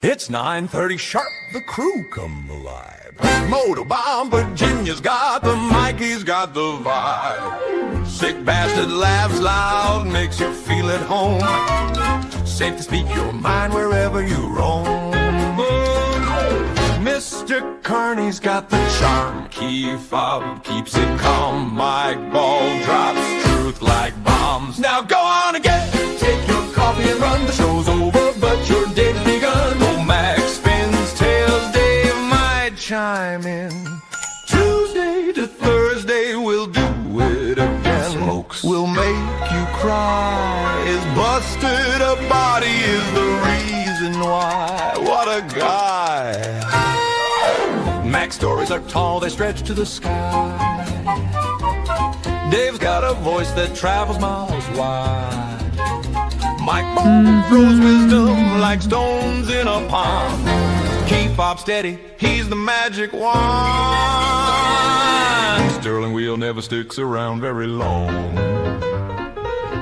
It's 9:30 sharp, the crew come alive. Motorbomb Virginia's got the mic, he's got the vibe. Sick bastard laughs loud, makes you feel at home. Safe to speak your mind wherever you roam. Mr. Carney's got the charm, Key Fob keeps it calm. Mike Ball drops truth like bombs. Now go on again, take your coffee and run. The show's over, but your day's begun. Chime in. Tuesday to Thursday, we'll do it again. Smokes will make you cry. His busted up body is the reason why. What a guy. Mac's stories are tall, they stretch to the sky. Dave's got a voice that travels miles wide. Mike throws wisdom like stones in a pond. Keep Fob steady, he's the magic wand. Sterling wheel never sticks around very long.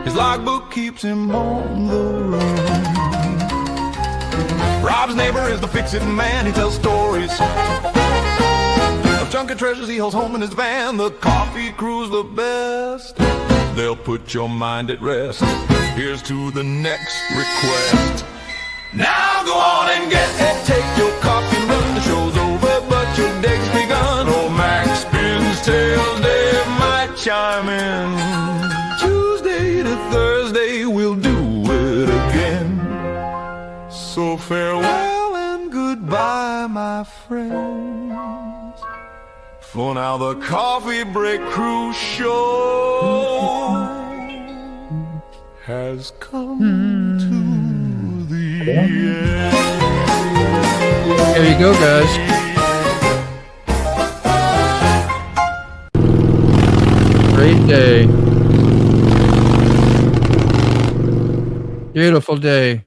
His logbook keeps him on the run. Rob's neighbor is the fix-it man, he tells stories of junk and treasures he holds home in his van. The coffee crew's the best, they'll put your mind at rest. Here's to the next request. Now go on and get it. Take your coffee and run. The show's over, but your day's begun. Old Mac spins tails, Dave might chime in. Tuesday to Thursday, we'll do it again. So farewell and goodbye, my friends. For now, the Coffee Break Crew show has come to. There you go, guys. Great day. Beautiful day.